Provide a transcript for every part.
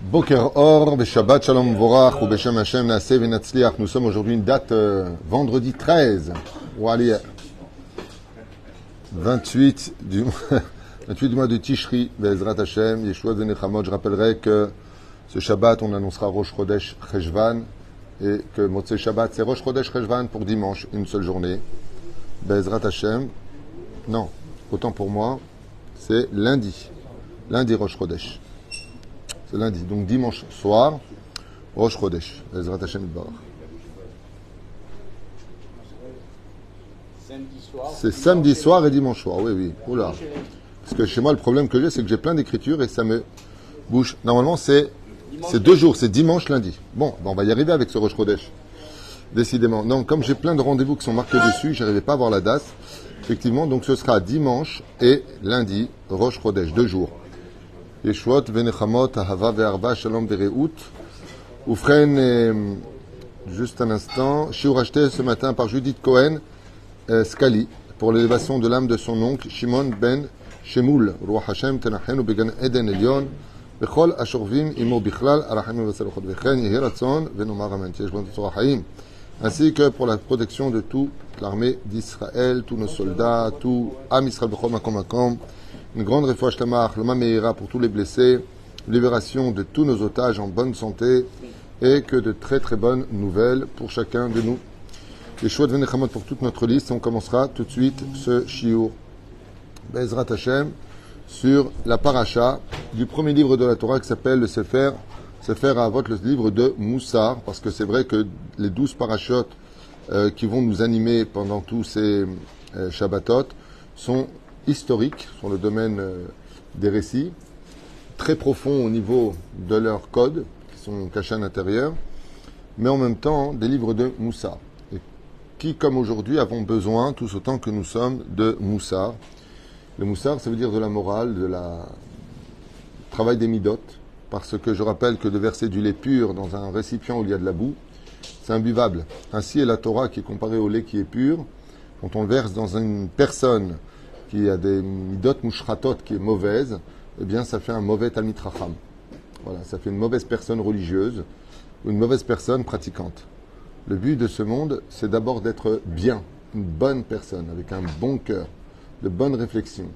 Boker Or, Shabbat Shalom Vorach, ou Beshem Hashem Naaseh Venatzliach. Nous sommes aujourd'hui une date vendredi 13, ou allez, 28 du, 28 du mois de Tishri, Bezrat Hashem, Yeshua de Nechamot. Je rappellerai que ce Shabbat, on annoncera Rosh Chodesh Cheshvan, et que Motzei Shabbat, c'est Rosh Chodesh Cheshvan pour dimanche, une seule journée. Bezrat Hashem, non, autant pour moi, c'est lundi. Lundi Rosh Chodesh. C'est lundi. Donc dimanche soir, Rosh Chodesh. Ezrat Hashem Yitbarach. C'est samedi soir et dimanche soir. Oui, oui. Oula. Parce que chez moi, le problème que j'ai, c'est que j'ai plein d'écritures et ça me bouge. Normalement, c'est 2 jours. C'est dimanche, lundi. Bon, on va y arriver avec ce Rosh Chodesh. Décidément. Donc, comme j'ai plein de rendez-vous qui sont marqués dessus, j'arrivais pas à voir la date. Effectivement, donc ce sera dimanche et lundi, Rosh Chodesh. 2 jours. Yeshuot venechamot ahava ve'arva shalom ve'reut. Oufren, juste un instant, shiur acheté ce matin par Judith Cohen Scali pour l'élévation de l'âme de son oncle Shimon ben Shemoul. Ruach Hashem tenachenu began Eden Elyon bechol ashorvim imo bichlal arachim v'selochot vechen yehi ratzon venomar amen. Yesh bon tzorah haim. Ainsi que pour la protection de toute l'armée d'Israël, tous nos soldats, tout Am Israël bechol makom makom. Une grande réfouach tamar, le Mameira pour tous les blessés, libération de tous nos otages en bonne santé et que de très très bonnes nouvelles pour chacun de nous. Les choix de Venechamot pour toute notre liste. On commencera tout de suite ce shiur Bezrat Hashem sur la paracha du premier livre de la Torah qui s'appelle le Sefer Avot, le livre de Moussar, parce que c'est vrai que les 12 parachot qui vont nous animer pendant tous ces Shabbatot sont historiques sur le domaine des récits, très profonds au niveau de leurs codes, qui sont cachés à l'intérieur, mais en même temps des livres de Moussar, et qui, comme aujourd'hui, avons besoin, tous autant que nous sommes, de Moussar. Le Moussar, ça veut dire de la morale, de la travail des midot, parce que je rappelle que de verser du lait pur dans un récipient où il y a de la boue, c'est imbuvable. Ainsi est la Torah qui est comparée au lait qui est pur. Quand on le verse dans une personne qui a des midot mouchratot qui est mauvaise, eh bien ça fait un mauvais talmid chacham. Voilà, ça fait une mauvaise personne religieuse ou une mauvaise personne pratiquante. Le but de ce monde, c'est d'abord d'être bien, une bonne personne, avec un bon cœur, de bonnes réflexions,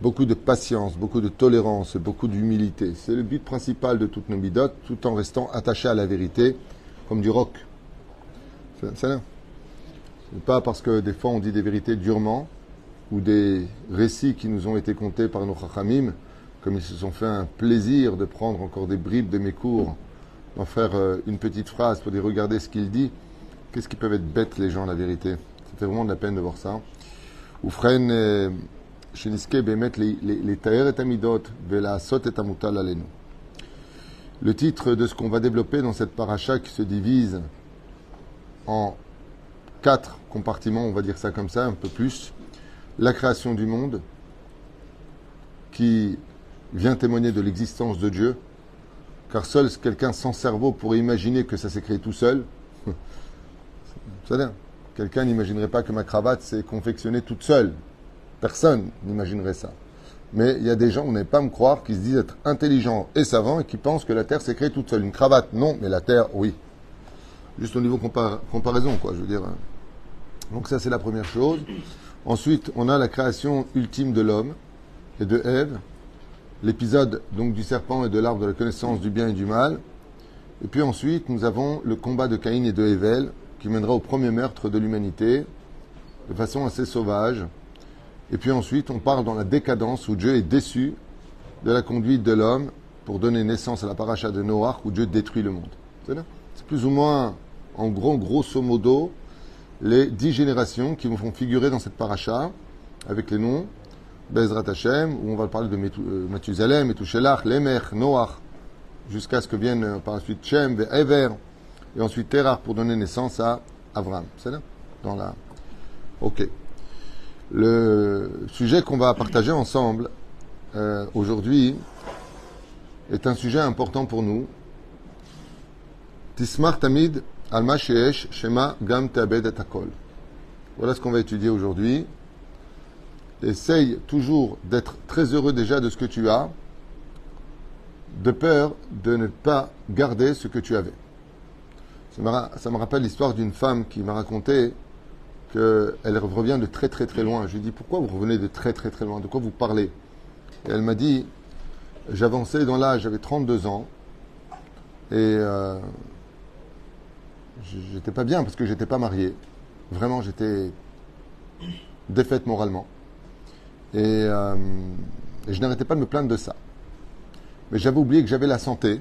beaucoup de patience, beaucoup de tolérance, beaucoup d'humilité. C'est le but principal de toutes nos midot, tout en restant attaché à la vérité, comme du roc. C'est là. C'est pas parce que des fois on dit des vérités durement, ou des récits qui nous ont été contés par nos chachamim, comme ils se sont fait un plaisir de prendre encore des bribes de mes cours, d'en faire une petite phrase pour dire regardez ce qu'il dit. Qu'est-ce qu'ils peuvent être bêtes les gens, la vérité. Ça fait vraiment de la peine de voir ça. Oufren sheniske bemet les taer et amidot vela sot et amutal alenu. Le titre de ce qu'on va développer dans cette paracha qui se divise en 4 compartiments, on va dire ça comme ça, un peu plus. La création du monde, qui vient témoigner de l'existence de Dieu, car seul quelqu'un sans cerveau pourrait imaginer que ça s'est créé tout seul. C'est-à-dire, quelqu'un n'imaginerait pas que ma cravate s'est confectionnée toute seule. Personne n'imaginerait ça. Mais il y a des gens, vous n'allez pas me croire, qui se disent être intelligents et savants et qui pensent que la Terre s'est créée toute seule. Une cravate, non, mais la Terre, oui. Juste au niveau comparaison, quoi, je veux dire. Donc ça, c'est la première chose. Ensuite, on a la création ultime de l'homme et de Ève, l'épisode donc du serpent et de l'arbre de la connaissance du bien et du mal. Et puis ensuite, nous avons le combat de Caïn et de Hével qui mènera au premier meurtre de l'humanité de façon assez sauvage. Et puis ensuite, on part dans la décadence où Dieu est déçu de la conduite de l'homme pour donner naissance à la paracha de Noach où Dieu détruit le monde. C'est plus ou moins, en gros, grosso modo, les 10 générations qui vous font figurer dans cette paracha, avec les noms, Bezrat Hashem, où on va parler de Mathusalem, Metushelach, Lemer, Noach, jusqu'à ce que vienne par la suite Shem, Ever, et ensuite Terah pour donner naissance à Avram. C'est là dans la... Ok. Le sujet qu'on va partager ensemble aujourd'hui est un sujet important pour nous. Tismar Tamid Alma Sheesh Shema Gam Teabed et Akol. Voilà ce qu'on va étudier aujourd'hui. Essaye toujours d'être très heureux déjà de ce que tu as, de peur de ne pas garder ce que tu avais. Ça me rappelle l'histoire d'une femme qui m'a raconté qu'elle revient de très très très loin. Je lui ai dit, pourquoi vous revenez de très très très loin? De quoi vous parlez? Et elle m'a dit, j'avançais dans l'âge, j'avais 32 ans, et j'étais pas bien parce que j'étais pas marié. Vraiment, j'étais défaite moralement. Et je n'arrêtais pas de me plaindre de ça. Mais j'avais oublié que j'avais la santé.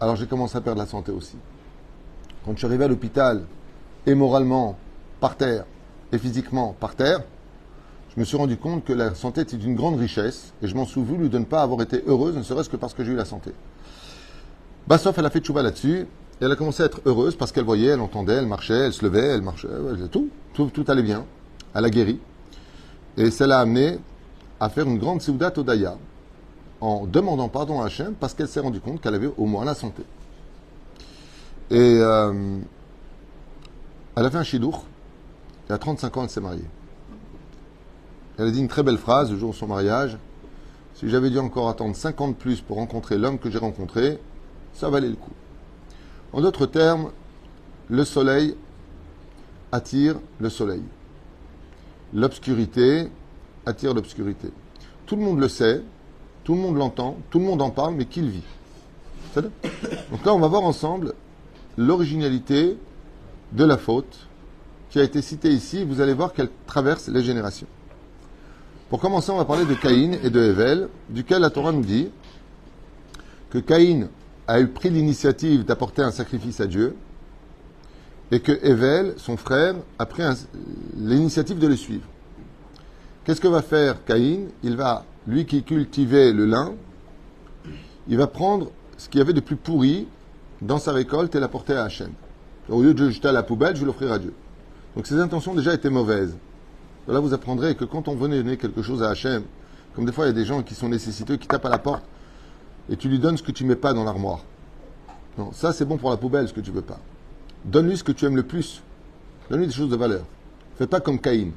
Alors j'ai commencé à perdre la santé aussi. Quand je suis arrivé à l'hôpital, et moralement par terre, et physiquement par terre, je me suis rendu compte que la santé était d'une grande richesse, et je m'en suis voulu de ne pas avoir été heureuse, ne serait-ce que parce que j'ai eu la santé. Bassoff, elle a fait tchouba là-dessus, et elle a commencé à être heureuse parce qu'elle voyait, elle entendait, elle marchait, elle se levait, elle marchait, tout allait bien. Elle a guéri. Et ça l'a amené à faire une grande Seudat Odaya, en demandant pardon à Hachem parce qu'elle s'est rendue compte qu'elle avait au moins la santé. Et elle a fait un chidour. Et à 35 ans, elle s'est mariée. Elle a dit une très belle phrase le jour de son mariage. Si j'avais dû encore attendre 5 ans de plus pour rencontrer l'homme que j'ai rencontré, ça valait le coup. En d'autres termes, le soleil attire le soleil. L'obscurité attire l'obscurité. Tout le monde le sait, tout le monde l'entend, tout le monde en parle, mais qui le vit? Donc là, on va voir ensemble l'originalité de la faute qui a été citée ici. Vous allez voir qu'elle traverse les générations. Pour commencer, on va parler de Caïn et de Hevel, duquel la Torah nous dit que Caïn a eu pris l'initiative d'apporter un sacrifice à Dieu et que Hevel, son frère, a pris l'initiative de le suivre. Qu'est-ce que va faire Caïn? Il va, lui qui cultivait le lin, il va prendre ce qu'il y avait de plus pourri dans sa récolte et l'apporter à Hachem. Au lieu de le jeter à la poubelle, je vais l'offrir à Dieu. Donc ses intentions déjà étaient mauvaises. Là, vous apprendrez que quand on venait donner quelque chose à Hachem, comme des fois il y a des gens qui sont nécessiteux, qui tapent à la porte, et tu lui donnes ce que tu ne mets pas dans l'armoire. Non, ça c'est bon pour la poubelle, ce que tu ne veux pas. Donne-lui ce que tu aimes le plus. Donne-lui des choses de valeur. Fais pas comme Caïn.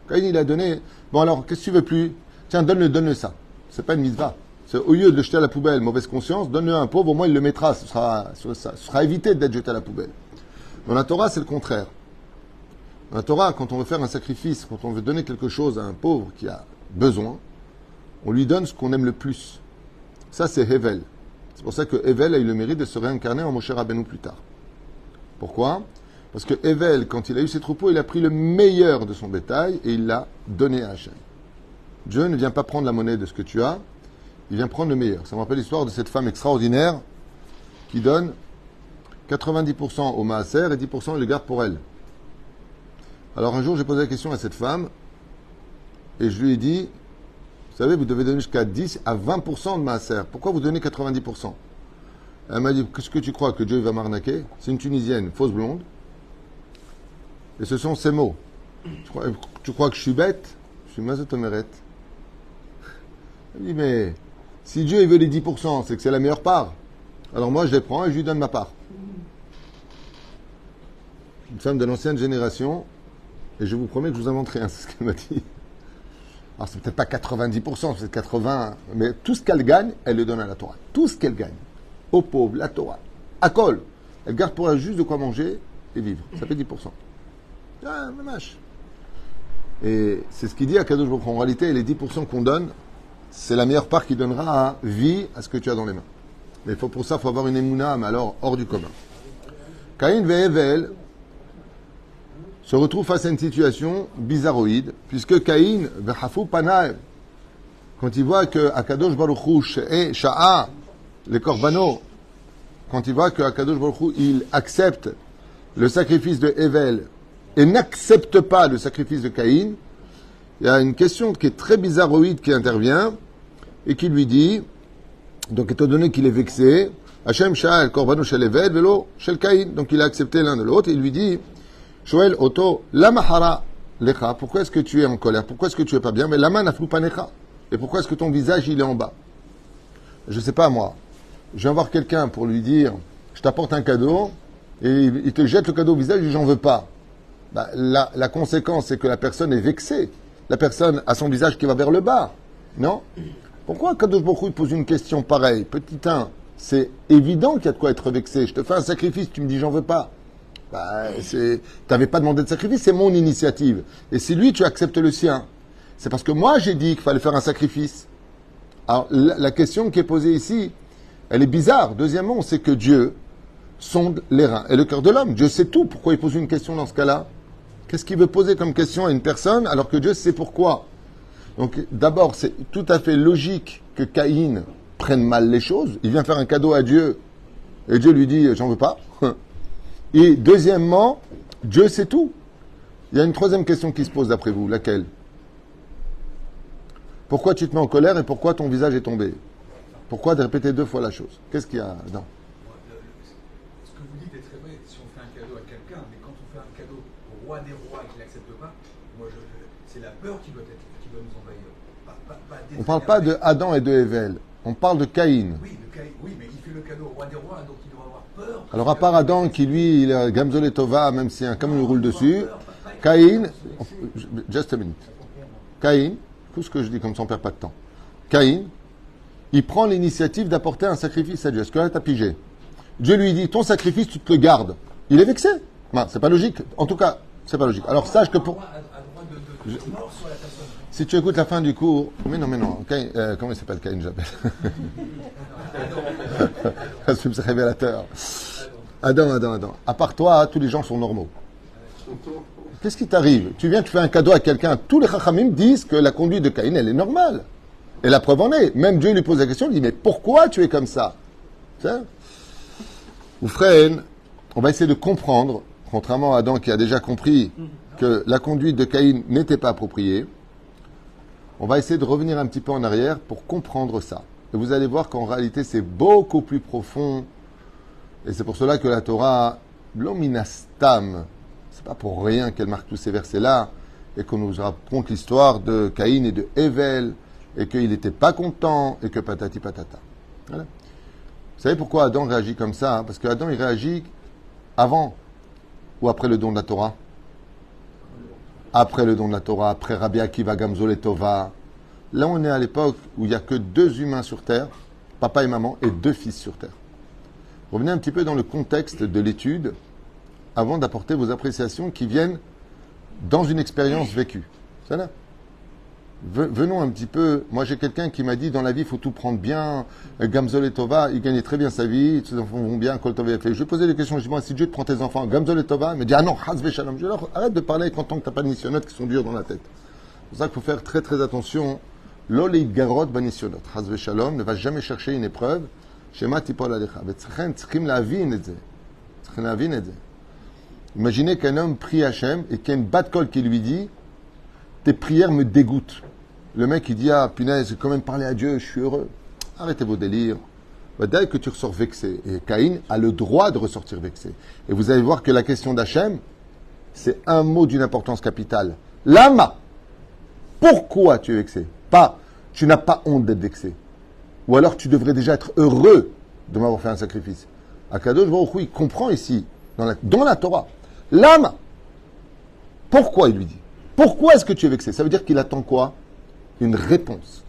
Caïn, il a donné, bon alors, qu'est-ce que tu veux plus? Tiens, donne-le ça. C'est pas une mitzvah. C'est au lieu de le jeter à la poubelle, mauvaise conscience, donne-le à un pauvre, au moins il le mettra. Ce sera évité d'être jeté à la poubelle. Dans la Torah, c'est le contraire. Dans la Torah, quand on veut faire un sacrifice, quand on veut donner quelque chose à un pauvre qui a besoin, on lui donne ce qu'on aime le plus. Ça, c'est Hevel. C'est pour ça que Hevel a eu le mérite de se réincarner en Moshe Rabbeinu plus tard. Pourquoi? Parce que Hevel, quand il a eu ses troupeaux, il a pris le meilleur de son bétail et il l'a donné à Hachem. Dieu ne vient pas prendre la monnaie de ce que tu as, il vient prendre le meilleur. Ça me rappelle l'histoire de cette femme extraordinaire qui donne 90% au Maaser et 10% elle le garde pour elle. Alors un jour, j'ai posé la question à cette femme et je lui ai dit, vous savez, vous devez donner jusqu'à 10 à 20% de Maaser. Pourquoi vous donnez 90%? Elle m'a dit, qu'est-ce que tu crois que Dieu va m'arnaquer? C'est une Tunisienne, fausse blonde. Et ce sont ses mots. Tu crois que je suis bête? Je suis mazotomérette. Elle dit, mais si Dieu il veut les 10%, c'est que c'est la meilleure part. Alors moi, je les prends et je lui donne ma part. Une femme de l'ancienne génération, et je vous promets que je vous invente rien, c'est ce qu'elle m'a dit. Alors c'est peut-être pas 90%, c'est 80%, mais tout ce qu'elle gagne, elle le donne à la Torah. Tout ce qu'elle gagne. Aux pauvres, la Torah. À col. Elle garde pour elle juste de quoi manger et vivre. Ça fait 10%. Ah, mamache. Et c'est ce qu'il dit à Kadosh Baruch Hu. En réalité, les 10% qu'on donne, c'est la meilleure part qui donnera vie à ce que tu as dans les mains. Mais pour ça, il faut avoir une émouna, mais alors hors du commun. Caïn ve Hevel se retrouve face à une situation bizarroïde, puisque Caïn ve Hafou Panaï, quand il voit que Akadosh Baruch Hu et Sha'a, les korbanos, quand il voit que Akadosh Baruch Hu, il accepte le sacrifice de Hevel et n'accepte pas le sacrifice de Caïn, il y a une question qui est très bizarroïde qui intervient et qui lui dit, donc étant donné qu'il est vexé, Hachem Sha'al Korbano Shel Hevel Velo Shel Caïn, donc il a accepté l'un de l'autre, il lui dit, Shoel Oto Lamahara Lecha, pourquoi est-ce que tu es en colère? Pourquoi est-ce que tu es pas bien? Mais Lama Naflu Panecha, et pourquoi est-ce que ton visage il est en bas? Je sais pas moi, je viens voir quelqu'un pour lui dire, je t'apporte un cadeau, et il te jette le cadeau au visage et j'en veux pas. Bah, la conséquence, c'est que la personne est vexée. La personne a son visage qui va vers le bas. Non? Pourquoi Kadosh Baruch Hu, il pose une question pareille? Petit 1, c'est évident qu'il y a de quoi être vexé. Je te fais un sacrifice, tu me dis j'en veux pas. T'avais pas demandé de sacrifice, c'est mon initiative. Et si lui, tu acceptes le sien, c'est parce que moi j'ai dit qu'il fallait faire un sacrifice. Alors la question qui est posée ici, elle est bizarre. Deuxièmement, on sait que Dieu sonde les reins et le cœur de l'homme. Dieu sait tout. Pourquoi il pose une question dans ce cas-là? Qu'est-ce qu'il veut poser comme question à une personne alors que Dieu sait pourquoi? Donc d'abord, c'est tout à fait logique que Caïn prenne mal les choses. Il vient faire un cadeau à Dieu et Dieu lui dit « j'en veux pas ». Et deuxièmement, Dieu sait tout. Il y a une troisième question qui se pose d'après vous. Laquelle? Pourquoi tu te mets en colère et pourquoi ton visage est tombé? Pourquoi de répéter 2 fois la chose? Qu'est-ce qu'il y a dedans? Ce que vous dites est très vrai si on fait un cadeau à quelqu'un, mais quand on fait un cadeau au roi des rois et qu'il n'accepte pas, c'est la peur qui doit nous envahir. On ne parle pas de Adam et de Evel. On parle de Caïn. Oui, mais il fait le cadeau au roi des rois, donc il doit avoir peur. Alors à part Adam qui lui, il a Gamzol et Tova, même si un camion roule dessus, Caïn, just a minute. Caïn, tout ce que je dis comme ça on ne perd pas de temps. Caïn, il prend l'initiative d'apporter un sacrifice à Dieu. Est-ce que là, tu as pigé? Dieu lui dit, ton sacrifice, tu te le gardes. Il est vexé. Non, c'est pas logique. En tout cas, c'est pas logique. Alors sache que pour... Si tu écoutes la fin du cours... Mais non. Caïn, comment il s'appelle Caïn, j'appelle? C'est révélateur. Adam. À part toi, tous les gens sont normaux. Qu'est-ce qui t'arrive? Tu viens, tu fais un cadeau à quelqu'un. Tous les chachamim disent que la conduite de Caïn, elle est normale. Et la preuve en est. Même Dieu lui pose la question, il dit, mais pourquoi tu es comme ça? Ou frère, on va essayer de comprendre, contrairement à Adam qui a déjà compris que la conduite de Caïn n'était pas appropriée, on va essayer de revenir un petit peu en arrière pour comprendre ça. Et vous allez voir qu'en réalité, c'est beaucoup plus profond. Et c'est pour cela que la Torah, l'ominastam, c'est pas pour rien qu'elle marque tous ces versets-là, et qu'on nous raconte l'histoire de Caïn et de Evel, et qu'il n'était pas content, et que patati patata. Voilà. Vous savez pourquoi Adam réagit comme ça? Parce qu'Adam, il réagit avant ou après le don de la Torah? Après le don de la Torah, après Rabbi Akiva, Gamzol et Tova. Là, on est à l'époque où il n'y a que 2 humains sur Terre, papa et maman, et 2 fils sur Terre. Revenez un petit peu dans le contexte de l'étude, avant d'apporter vos appréciations qui viennent dans une expérience vécue. C'est là. Venons un petit peu. Moi, j'ai quelqu'un qui m'a dit dans la vie, il faut tout prendre bien. Gamzol et Tova, il gagnait très bien sa vie. Ses enfants vont bien. Kol Tov et fait. Je lui ai posé des questions. Je lui ai dit, si Dieu te prend tes enfants, Gamzol et Tova, il me dit, ah non, Hazve Shalom. Je lui ai dit, arrête de parler quand tant que tu n'as pas de missionnotes qui sont durs dans la tête. C'est pour ça qu'il faut faire très très attention. L'oleit garot banissionot. Hazve Shalom ne va jamais chercher une épreuve. Shema tipol alecha. Tzchim lavin et ze. Imaginez qu'un homme prie Hachem et qu'il y a une bat kol qui lui dit, tes prières me dégoûtent. Le mec, il dit, ah, punaise, j'ai quand même parlé à Dieu, je suis heureux. Arrêtez vos délires. Dès que tu ressors vexé. Et Caïn a le droit de ressortir vexé. Et vous allez voir que la question d'Hachem, c'est un mot d'une importance capitale. Lama. Pourquoi tu es vexé? Pas, tu n'as pas honte d'être vexé. Ou alors tu devrais déjà être heureux de m'avoir fait un sacrifice. Akadosh Baruch Hu, il comprend ici, dans la Torah. Lama. Pourquoi il lui dit? Pourquoi est-ce que tu es vexé? Ça veut dire qu'il attend quoi? Une réponse.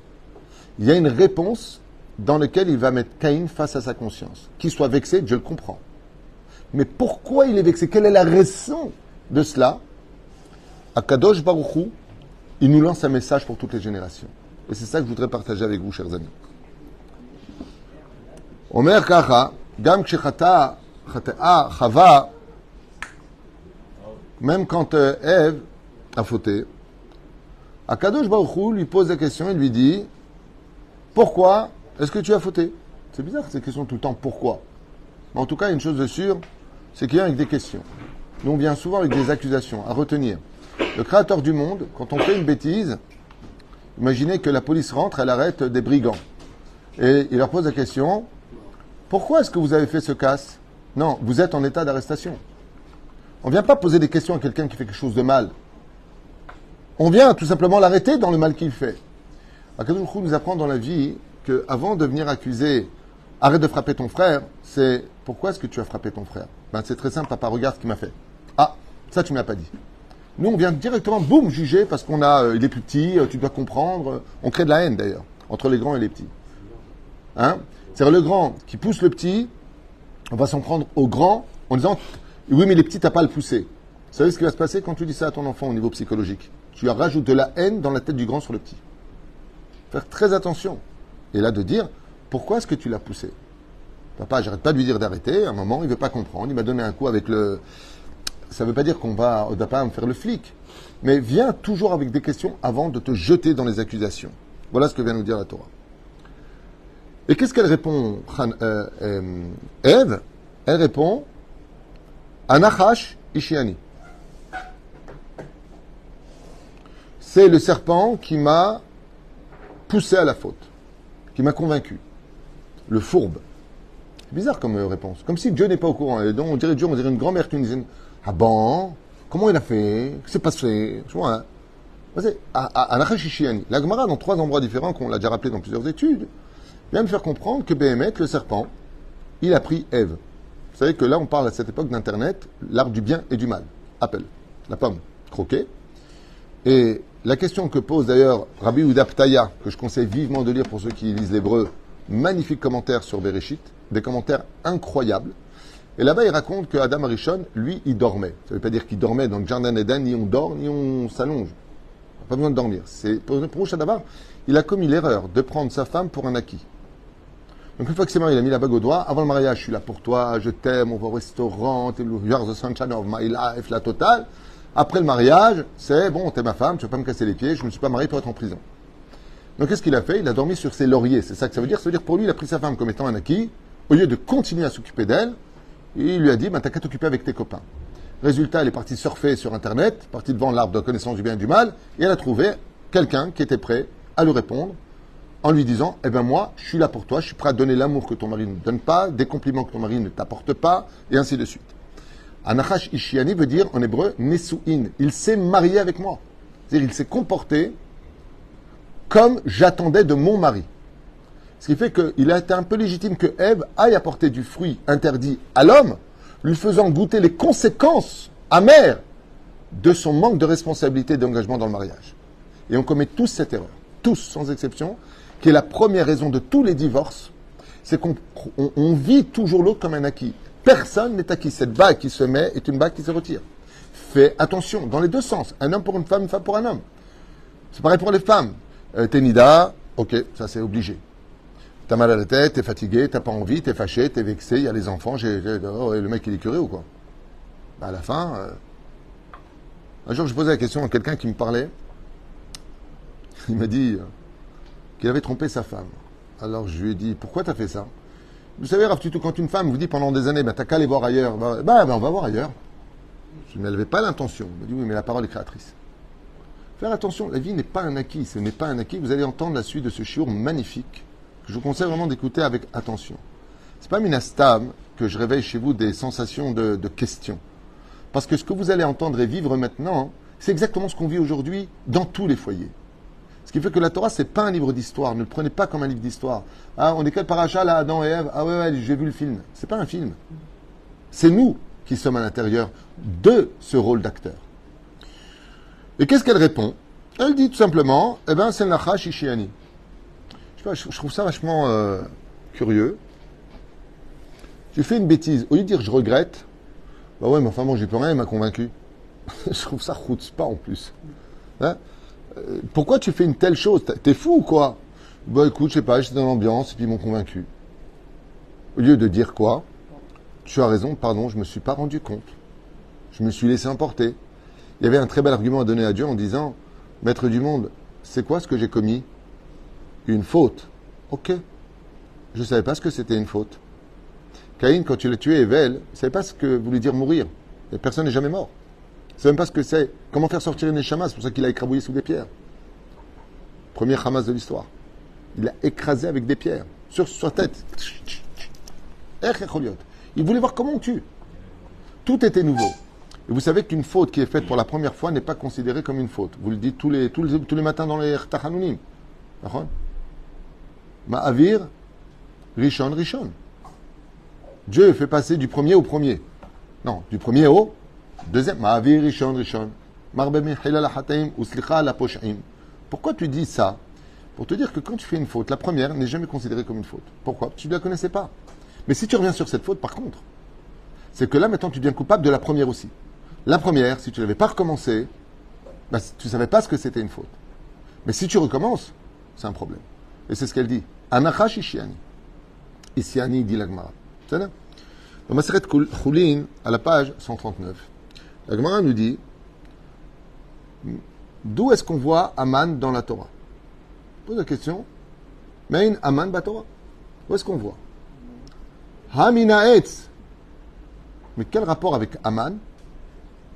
Il y a une réponse dans laquelle il va mettre Caïn face à sa conscience. Qu'il soit vexé, je le comprends. Mais pourquoi il est vexé? Quelle est la raison de cela? Akadosh Baruch Hu, il nous lance un message pour toutes les générations. Et c'est ça que je voudrais partager avec vous, chers amis. Omer Kacha, Gam Kshechata, Chava, même quand Ève a fauté, Akadosh Baruch Hu lui pose la question et lui dit, pourquoi est-ce que tu as fauté? C'est bizarre ces questions tout le temps, pourquoi? Mais en tout cas, il y a une chose de sûre, c'est qu'il y a avec des questions. Nous, on vient souvent avec des accusations à retenir. Le créateur du monde, quand on fait une bêtise, imaginez que la police rentre, elle arrête des brigands. Et il leur pose la question, pourquoi est-ce que vous avez fait ce casse? Non, vous êtes en état d'arrestation. On ne vient pas poser des questions à quelqu'un qui fait quelque chose de mal. On vient tout simplement l'arrêter dans le mal qu'il fait. Akadosh Baruch Hu nous apprend dans la vie qu'avant de venir accuser, arrête de frapper ton frère, c'est pourquoi est-ce que tu as frappé ton frère? C'est très simple, papa, regarde ce qu'il m'a fait. Ah, ça tu ne me l'as pas dit. Nous, on vient directement, boum, juger parce qu'on a, il est plus petit, tu dois comprendre. On crée de la haine d'ailleurs. entre les grands et les petits. Hein? C'est-à-dire le grand qui pousse le petit, on va s'en prendre au grand en disant oui, mais les petits, t'as pas à le pousser. Vous savez ce qui va se passer quand tu dis ça à ton enfant au niveau psychologique? Tu lui rajoutes de la haine dans la tête du grand sur le petit. Faire très attention. Et là, de dire pourquoi est-ce que tu l'as poussé? Papa, j'arrête pas de lui dire d'arrêter. À un moment, il veut pas comprendre. Il m'a donné un coup avec le. Ça veut pas dire qu'on va pas me faire le flic. Mais viens toujours avec des questions avant de te jeter dans les accusations. Voilà ce que vient nous dire la Torah. Et qu'est-ce qu'elle répond, Ève? Elle répond Anachash Ishiani. C'est le serpent qui m'a poussé à la faute, qui m'a convaincu. Le fourbe. C'est bizarre comme réponse. Comme si Dieu n'est pas au courant. Et donc on dirait Dieu, on dirait une grand-mère qui nous dit ah bon? Comment il a fait? Qu'est-ce qui s'est passé? Je vois, hein? Anachash Ishiani. La Gemara, dans 3 endroits différents, qu'on l'a déjà rappelé dans plusieurs études, vient me faire comprendre que Béhémet, le serpent, il a pris Ève. Vous savez que là, on parle à cette époque d'Internet, l'arbre du bien et du mal. Apple, la pomme, croquée. Et la question que pose d'ailleurs Rabbi Yehuda Ptaya, que je conseille vivement de lire pour ceux qui lisent l'hébreu, magnifique commentaire sur Bereshit, des commentaires incroyables. Et là-bas, il raconte que Adam Arishon, lui, il dormait. Ça ne veut pas dire qu'il dormait dans le jardin d'Éden, ni on dort, ni on s'allonge. Pas besoin de dormir. C'est, pour Rosh Hadavar, il a commis l'erreur de prendre sa femme pour un acquis. Donc une fois que c'est marié, il a mis la bague au doigt. Avant le mariage, je suis là pour toi, je t'aime, on va au restaurant, you are the sunshine of my life, la totale. Après le mariage, c'est bon, t'es ma femme, tu vas pas me casser les pieds, je ne me suis pas marié pour être en prison. Donc qu'est-ce qu'il a fait? Il a dormi sur ses lauriers, c'est ça que ça veut dire. Ça veut dire pour lui, il a pris sa femme comme étant un acquis. Au lieu de continuer à s'occuper d'elle, il lui a dit, t'as qu'à t'occuper avec tes copains. Résultat, elle est partie surfer sur Internet, partie devant l'arbre de connaissance du bien et du mal, et elle a trouvé quelqu'un qui était prêt à lui répondre en lui disant, moi, je suis là pour toi, je suis prêt à donner l'amour que ton mari ne donne pas, des compliments que ton mari ne t'apporte pas, et ainsi de suite. Anachash Ishiani veut dire en hébreu Nesu'in. Il s'est marié avec moi. C'est-à-dire il s'est comporté comme j'attendais de mon mari. Ce qui fait qu'il a été un peu légitime que Ève aille apporter du fruit interdit à l'homme, lui faisant goûter les conséquences amères de son manque de responsabilité et d'engagement dans le mariage. Et on commet tous cette erreur, tous sans exception, qui est la première raison de tous les divorces, c'est qu'on vit toujours l'autre comme un acquis. Personne n'est acquis. Cette bague qui se met est une bague qui se retire. Fais attention, dans les deux sens. Un homme pour une femme pour un homme. C'est pareil pour les femmes. T'es nida, ok, ça c'est obligé. T'as mal à la tête, t'es fatigué, t'as pas envie, t'es fâché, t'es vexé, il y a les enfants, oh, et le mec il est curé ou quoi? À la fin, un jour je posais la question à quelqu'un qui me parlait. Il m'a dit qu'il avait trompé sa femme. Alors je lui ai dit, pourquoi t'as fait ça? Vous savez, Rav Tutu, quand une femme vous dit pendant des années, t'as qu'à aller voir ailleurs, on va voir ailleurs. Je ne m'avais pas l'intention. Il m'a dit, oui, mais la parole est créatrice. Faire attention, la vie n'est pas un acquis. Ce n'est pas un acquis. Vous allez entendre la suite de ce shiur magnifique, que je vous conseille vraiment d'écouter avec attention. C'est pas Minastam que je réveille chez vous des sensations de questions. Parce que ce que vous allez entendre et vivre maintenant, c'est exactement ce qu'on vit aujourd'hui dans tous les foyers. Ce qui fait que la Torah, c'est pas un livre d'histoire. Ne le prenez pas comme un livre d'histoire. Ah, on est quel paracha là, Adam et Ève? Ah ouais, j'ai vu le film. C'est pas un film. C'est nous qui sommes à l'intérieur de ce rôle d'acteur. Et qu'est-ce qu'elle répond? Elle dit tout simplement, c'est le Nachash Ishiani. Je trouve ça vachement curieux. J'ai fait une bêtise. Au lieu de dire je regrette, ouais, mais enfin bon, j'y peux rien, elle m'a convaincu. Je trouve ça chutzpah en plus. Hein? Pourquoi tu fais une telle chose? T'es fou ou quoi? Écoute, je sais pas, j'étais dans l'ambiance et puis ils m'ont convaincu. Au lieu de dire quoi? Tu as raison, pardon, je me suis pas rendu compte. Je me suis laissé emporter. Il y avait un très bel argument à donner à Dieu en disant, Maître du monde, c'est quoi ce que j'ai commis? Une faute. Ok. Je ne savais pas ce que c'était une faute. Caïn, quand tu l'as tué, Evel, ne savait pas ce que voulait dire mourir. Et personne n'est jamais mort. Il ne sait même pas ce que c'est. Comment faire sortir une Neshama, c'est pour ça qu'il a écrabouillé sous des pierres. Premier Hamas de l'histoire. Il l'a écrasé avec des pierres. Sur sa tête. Il voulait voir comment on tue. Tout était nouveau. Et vous savez qu'une faute qui est faite pour la première fois n'est pas considérée comme une faute. Vous le dites tous les matins dans les Tachanounim. Ma'avir, Rishon, Rishon. Dieu fait passer du premier au premier. Non, du premier au deuxième. Ma'avir, Rishon, Rishon. Pourquoi tu dis ça? pour te dire que quand tu fais une faute, la première n'est jamais considérée comme une faute. Pourquoi? Tu ne la connaissais pas. Mais si tu reviens sur cette faute, par contre, c'est que là, maintenant, tu deviens coupable de la première aussi. La première, si tu ne l'avais pas recommencé, bah, tu ne savais pas ce que c'était une faute. Mais si tu recommences, c'est un problème. Et c'est ce qu'elle dit. Anachash ishiani. Ishiani dit la Gemara. C'est là. Dans Maseret Choulin, à la page 139, la Gemara nous dit d'où est-ce qu'on voit Aman dans la Torah? Pose la question. Mein Aman Torah. Où est-ce qu'on voit? Hamina Etz. Mais quel rapport avec Aman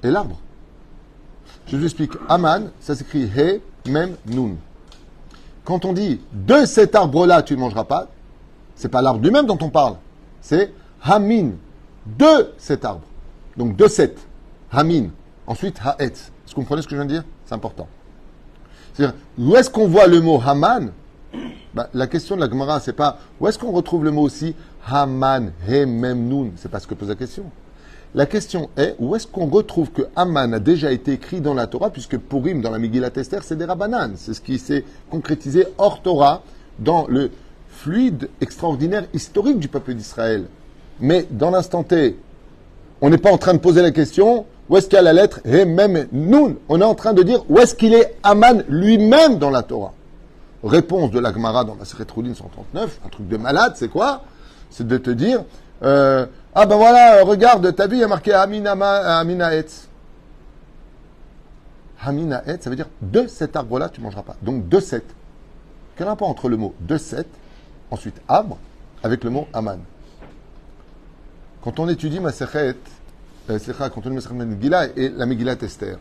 et l'arbre? Je vous explique. Aman, ça s'écrit He, Mem, Nun. Quand on dit de cet arbre-là, tu ne mangeras pas, c'est pas l'arbre lui-même dont on parle. C'est Hamin, de cet arbre. Donc de cet. Hamin. Ensuite, Haetz. Vous comprenez ce que je viens de dire? C'est important. C'est-à-dire, où est-ce qu'on voit le mot Haman? Bah, la question de la Gemara, c'est pas où est-ce qu'on retrouve le mot aussi Haman, He, Mem, Nun. C'est pas ce que pose la question. La question est, où est-ce qu'on retrouve que Haman a déjà été écrit dans la Torah, puisque Purim, dans la Megillat Esther, c'est des Rabbanan. C'est ce qui s'est concrétisé hors Torah, dans le fluide extraordinaire historique du peuple d'Israël. Mais dans l'instant T, on n'est pas en train de poser la question, où est-ce qu'il y a la lettre He, Mem, Nun? On est en train de dire, où est-ce qu'il est Haman lui-même dans la Torah? Réponse de la Gemara dans la Maseret Choulin 139, un truc de malade, c'est quoi? C'est de te dire, ah ben voilà, regarde, t'as vu, il y a marqué Hamina Etz. Hamina Etz, ça veut dire de cet arbre-là, tu ne mangeras pas. Donc de cet. Quel rapport entre le mot de cet, ensuite arbre, avec le mot Haman? Quand on étudie Masechet, quand on étudie Megillah et la Megillat Esther,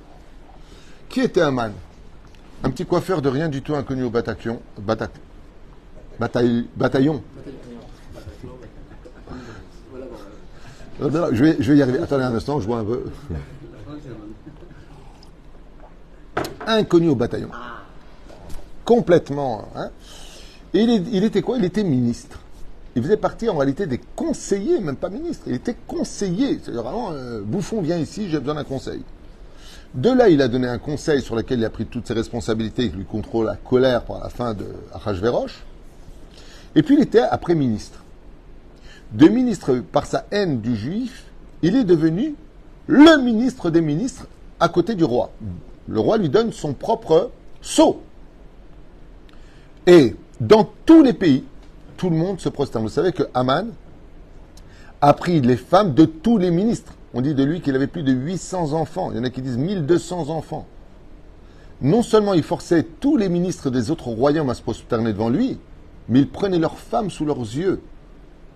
qui était Haman? Un petit coiffeur de rien du tout inconnu au bataillon. Je vais y arriver. Attendez un instant, je vois un peu. Inconnu au bataillon. Complètement. Hein. Et il était quoi? Il était ministre. Il faisait partie en réalité des conseillers, même pas ministre. Il était conseiller. C'est-à-dire vraiment, Bouffon, viens ici, j'ai besoin d'un conseil. De là, il a donné un conseil sur lequel il a pris toutes ses responsabilités, qui lui contrôle la colère par la fin de Achashverosh. Et puis il était après ministre. De ministre, par sa haine du juif, il est devenu le ministre des ministres à côté du roi. Le roi lui donne son propre sceau. Et dans tous les pays, tout le monde se prosterne. Vous savez que Haman a pris les femmes de tous les ministres. On dit de lui qu'il avait plus de 800 enfants. Il y en a qui disent 1200 enfants. Non seulement il forçait tous les ministres des autres royaumes à se prosterner devant lui, mais il prenait leurs femmes sous leurs yeux,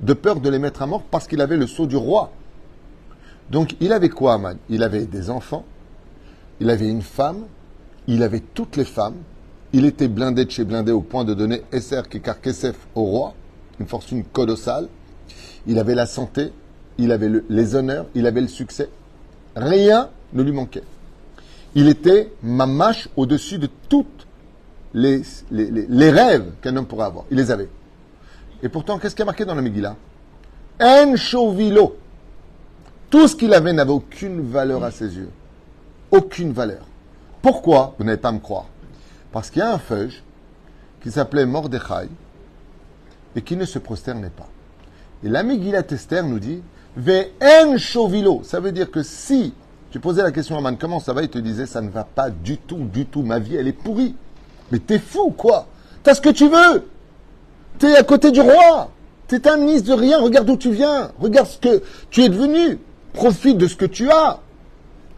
de peur de les mettre à mort parce qu'il avait le sceau du roi. Donc il avait quoi, Haman? Il avait des enfants, il avait une femme, il avait toutes les femmes, il était blindé de chez blindé au point de donner Esser Kekar Kesef au roi, une fortune colossale, il avait la santé, il avait les honneurs, il avait le succès. Rien ne lui manquait. Il était mamash au-dessus de toutes les rêves qu'un homme pourrait avoir. Il les avait. Et pourtant, qu'est-ce qui a marqué dans la Megillah? En shovilo. Tout ce qu'il avait n'avait aucune valeur à ses yeux. Aucune valeur. Pourquoi? Vous n'allez pas me croire. Parce qu'il y a un feuge qui s'appelait Mordechai et qui ne se prosternait pas. Et la Megillat Esther nous dit Ve'en shovilo. Ça veut dire que si tu posais la question à Haman, comment ça va? Il te disait, ça ne va pas du tout. Ma vie, elle est pourrie. Mais t'es fou, quoi? T'as ce que tu veux. T'es à côté du roi. T'es un ministre de rien. Regarde d'où tu viens. Regarde ce que tu es devenu. Profite de ce que tu as.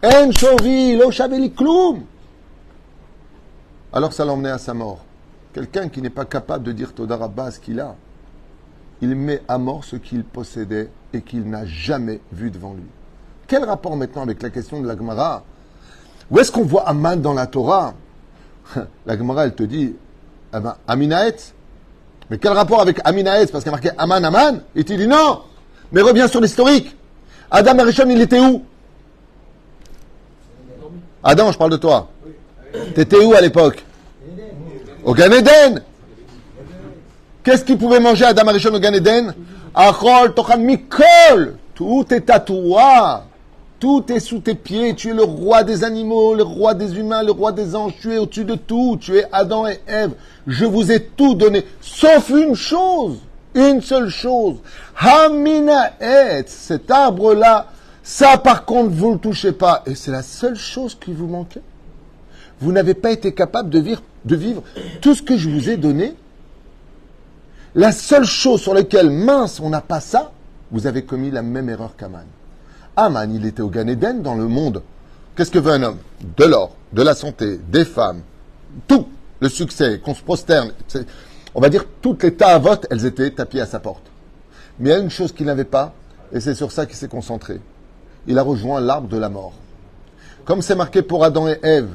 En shovilo shaveli kloum. Alors ça l'a emmené à sa mort. Quelqu'un qui n'est pas capable de dire Toda Rabba à ce qu'il a, il met à mort ce qu'il possédait et qu'il n'a jamais vu devant lui. Quel rapport maintenant avec la question de la Gemara? Où est-ce qu'on voit Haman dans la Torah? La Gemara, elle te dit, eh ben, Aminaetz. Mais quel rapport avec Aminaetz? Parce qu'il y a marqué Haman. Et tu dis non. Mais reviens sur l'historique. Adam Arishon, il était où? Adam, je parle de toi. T'étais où à l'époque? Au Gan Eden. Qu'est-ce qu'il pouvait manger Adam Arishon au Gan Eden? Achol, Tochan, Mikol. Tout est à toi. Tout est sous tes pieds. Tu es le roi des animaux, le roi des humains, le roi des anges. Tu es au-dessus de tout. Tu es Adam et Ève. Je vous ai tout donné, sauf une chose. Une seule chose. Haminaet, cet arbre-là, ça par contre, vous ne le touchez pas. Et c'est la seule chose qui vous manquait. Vous n'avez pas été capable de vivre tout ce que je vous ai donné. La seule chose sur laquelle, mince, on n'a pas ça, vous avez commis la même erreur qu'Aman. Aman, il était au Gan Eden, dans le monde. Qu'est-ce que veut un homme? De l'or, de la santé, des femmes, tout, le succès, qu'on se prosterne. On va dire, toutes les ta'avot, elles étaient tapées à sa porte. Mais il y a une chose qu'il n'avait pas, et c'est sur ça qu'il s'est concentré. Il a rejoint l'arbre de la mort. Comme c'est marqué pour Adam et Ève,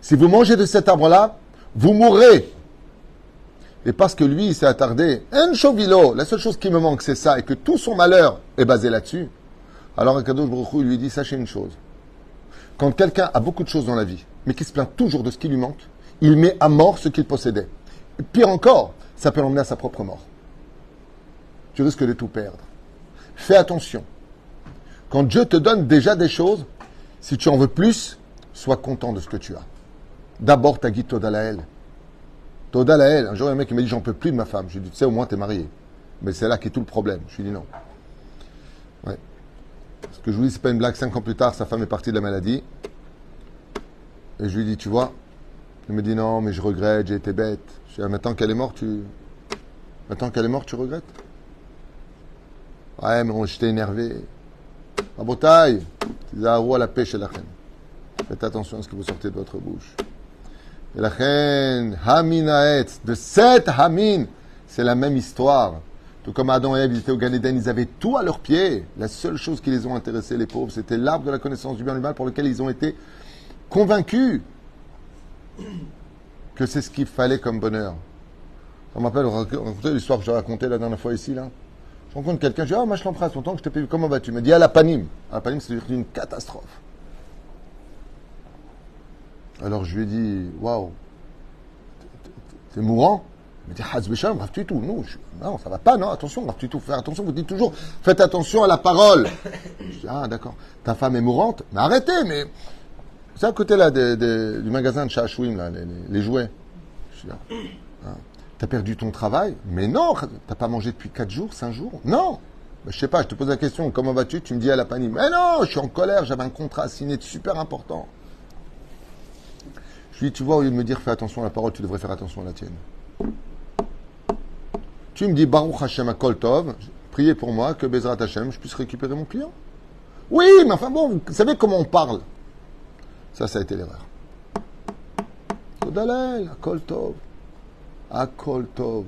si vous mangez de cet arbre-là, vous mourrez. Et parce que lui, il s'est attardé, un chovilo, la seule chose qui me manque, c'est ça, et que tout son malheur est basé là-dessus. Alors Akadosh Baruch Hu lui dit, sachez une chose. Quand quelqu'un a beaucoup de choses dans la vie, mais qui se plaint toujours de ce qui lui manque, il met à mort ce qu'il possédait. Et pire encore, ça peut l'emmener à sa propre mort. Tu risques de tout perdre. Fais attention. Quand Dieu te donne déjà des choses, si tu en veux plus, sois content de ce que tu as. D'abord, t'as dit Toda Lael. Toda Lael. Un jour, il y a un mec qui m'a dit, j'en peux plus de ma femme. Je lui ai dit, tu sais, au moins, t'es marié. Mais c'est là qu'est tout le problème. Je lui ai dit non. Ouais. Ce que je vous dis, c'est pas une blague. 5 ans plus tard, sa femme est partie de la maladie. Et je lui ai dit, tu vois, il me dit, non, mais je regrette, j'ai été bête. Je lui ai dit, maintenant qu'elle est morte, tu regrettes? Ouais, mais j'étais énervé. À Botaï, Tizaharu à la pêche et la reine. Faites attention à ce que vous sortez de votre bouche. Et la reine, Haminaet, de cette Hamin, c'est la même histoire. Tout comme Adam et Ève, ils étaient au Gan Eden, ils avaient tout à leurs pieds. La seule chose qui les ont intéressés, les pauvres, c'était l'arbre de la connaissance du bien et du mal pour lequel ils ont été convaincus que c'est ce qu'il fallait comme bonheur. Ça m'appelle raconter l'histoire que j'ai racontée la dernière fois ici, là. Je rencontre quelqu'un, je dis, moi je l'embrasse, longtemps que je t'ai pas vu, comment vas-tu? Il me dit, à la panim. À la panim, c'est une catastrophe. Alors je lui ai dit, waouh, t'es mourant? Il me dit, Hazbéchal, brave tu tout. Non, ça va pas, non, attention, brave tu tout. Faites attention, vous dites toujours, faites attention à la parole. Je dis, d'accord, ta femme est mourante? Mais arrêtez, mais. C'est à côté là du magasin de Shashouim, là, les jouets. Je dis, t'as perdu ton travail? Mais non, t'as pas mangé depuis 4 jours, 5 jours? Non. Ben, je sais pas, je te pose la question, comment vas-tu? Tu me dis à la panique, mais non, je suis en colère, j'avais un contrat signé super important. Je lui dis, tu vois, au lieu de me dire fais attention à la parole, tu devrais faire attention à la tienne. Tu me dis, Baruch Hashem Akol Tov, priez pour moi que Bezrat Hashem, je puisse récupérer mon client. Oui, mais enfin bon, vous savez comment on parle. Ça a été l'erreur. Todalel, Akol Tov. Akol Tov.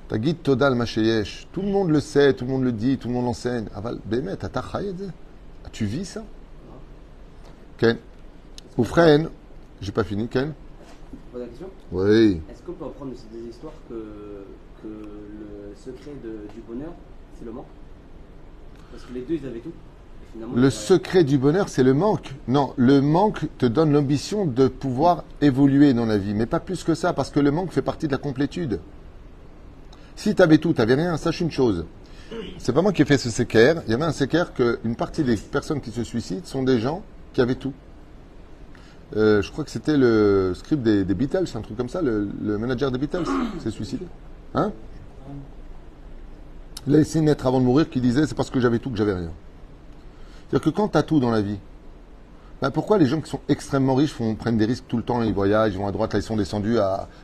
Tagid Todal Masheyesh. Tout le monde le sait, tout le monde le dit, tout le monde l'enseigne. Aval, Bémet, tu vis ça? Ken. Oufren, j'ai pas fini, Ken. Pose la question? Oui. Est-ce qu'on peut apprendre des histoires que le secret du bonheur, c'est le manque? Parce que les deux, ils avaient tout. Le secret du bonheur, c'est le manque. Non, le manque te donne l'ambition de pouvoir évoluer dans la vie, mais pas plus que ça, parce que le manque fait partie de la complétude. Si tu avais tout, tu n'avais rien, sache une chose. C'est pas moi qui ai fait ce séquer. Il y avait un séquer qu'une partie des personnes qui se suicident sont des gens qui avaient tout. Je crois que c'était le script des Beatles, un truc comme ça, le manager des Beatles s'est suicidé. Hein? Il a essayé de naître avant de mourir qui disait c'est parce que j'avais tout que j'avais rien. C'est-à-dire que quand tu as tout dans la vie, ben pourquoi les gens qui sont extrêmement riches prennent des risques tout le temps, ils voyagent, ils vont à droite, là ils sont descendus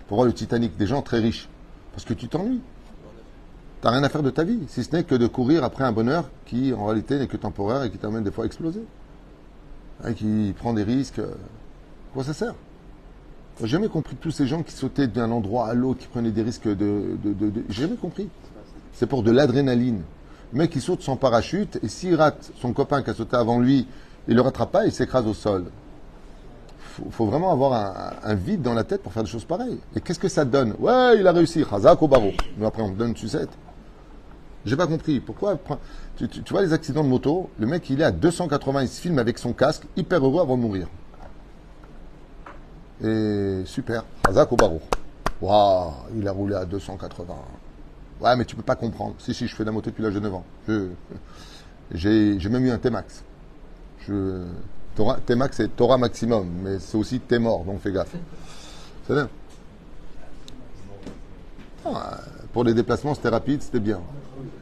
pour voir le Titanic, des gens très riches? Parce que tu t'ennuies. Tu n'as rien à faire de ta vie, si ce n'est que de courir après un bonheur qui en réalité n'est que temporaire et qui t'amène des fois à exploser. Et qui prend des risques. À quoi ça sert? J'ai jamais compris tous ces gens qui sautaient d'un endroit à l'autre, qui prenaient des risques J'ai jamais compris. C'est pour de l'adrénaline. Le mec qui saute sans parachute, et s'il rate son copain qui a sauté avant lui, il le rattrape pas, il s'écrase au sol. Faut vraiment avoir un vide dans la tête pour faire des choses pareilles. Et qu'est-ce que ça donne? Ouais, il a réussi, Chazak au barreau. Mais après, on te donne une sucette. J'ai pas compris. Pourquoi tu vois les accidents de moto, le mec il est à 280, il se filme avec son casque, hyper heureux avant de mourir. Et super, Chazak au barreau. Waouh, il a roulé à 280. Ouais, mais tu peux pas comprendre. Si, je fais de la moto depuis l'âge de 9 ans. J'ai même eu un T-Max. T-Max, c'est Torah maximum, mais c'est aussi T-mort, donc fais gaffe. C'est bien. Pour les déplacements, c'était rapide, c'était bien.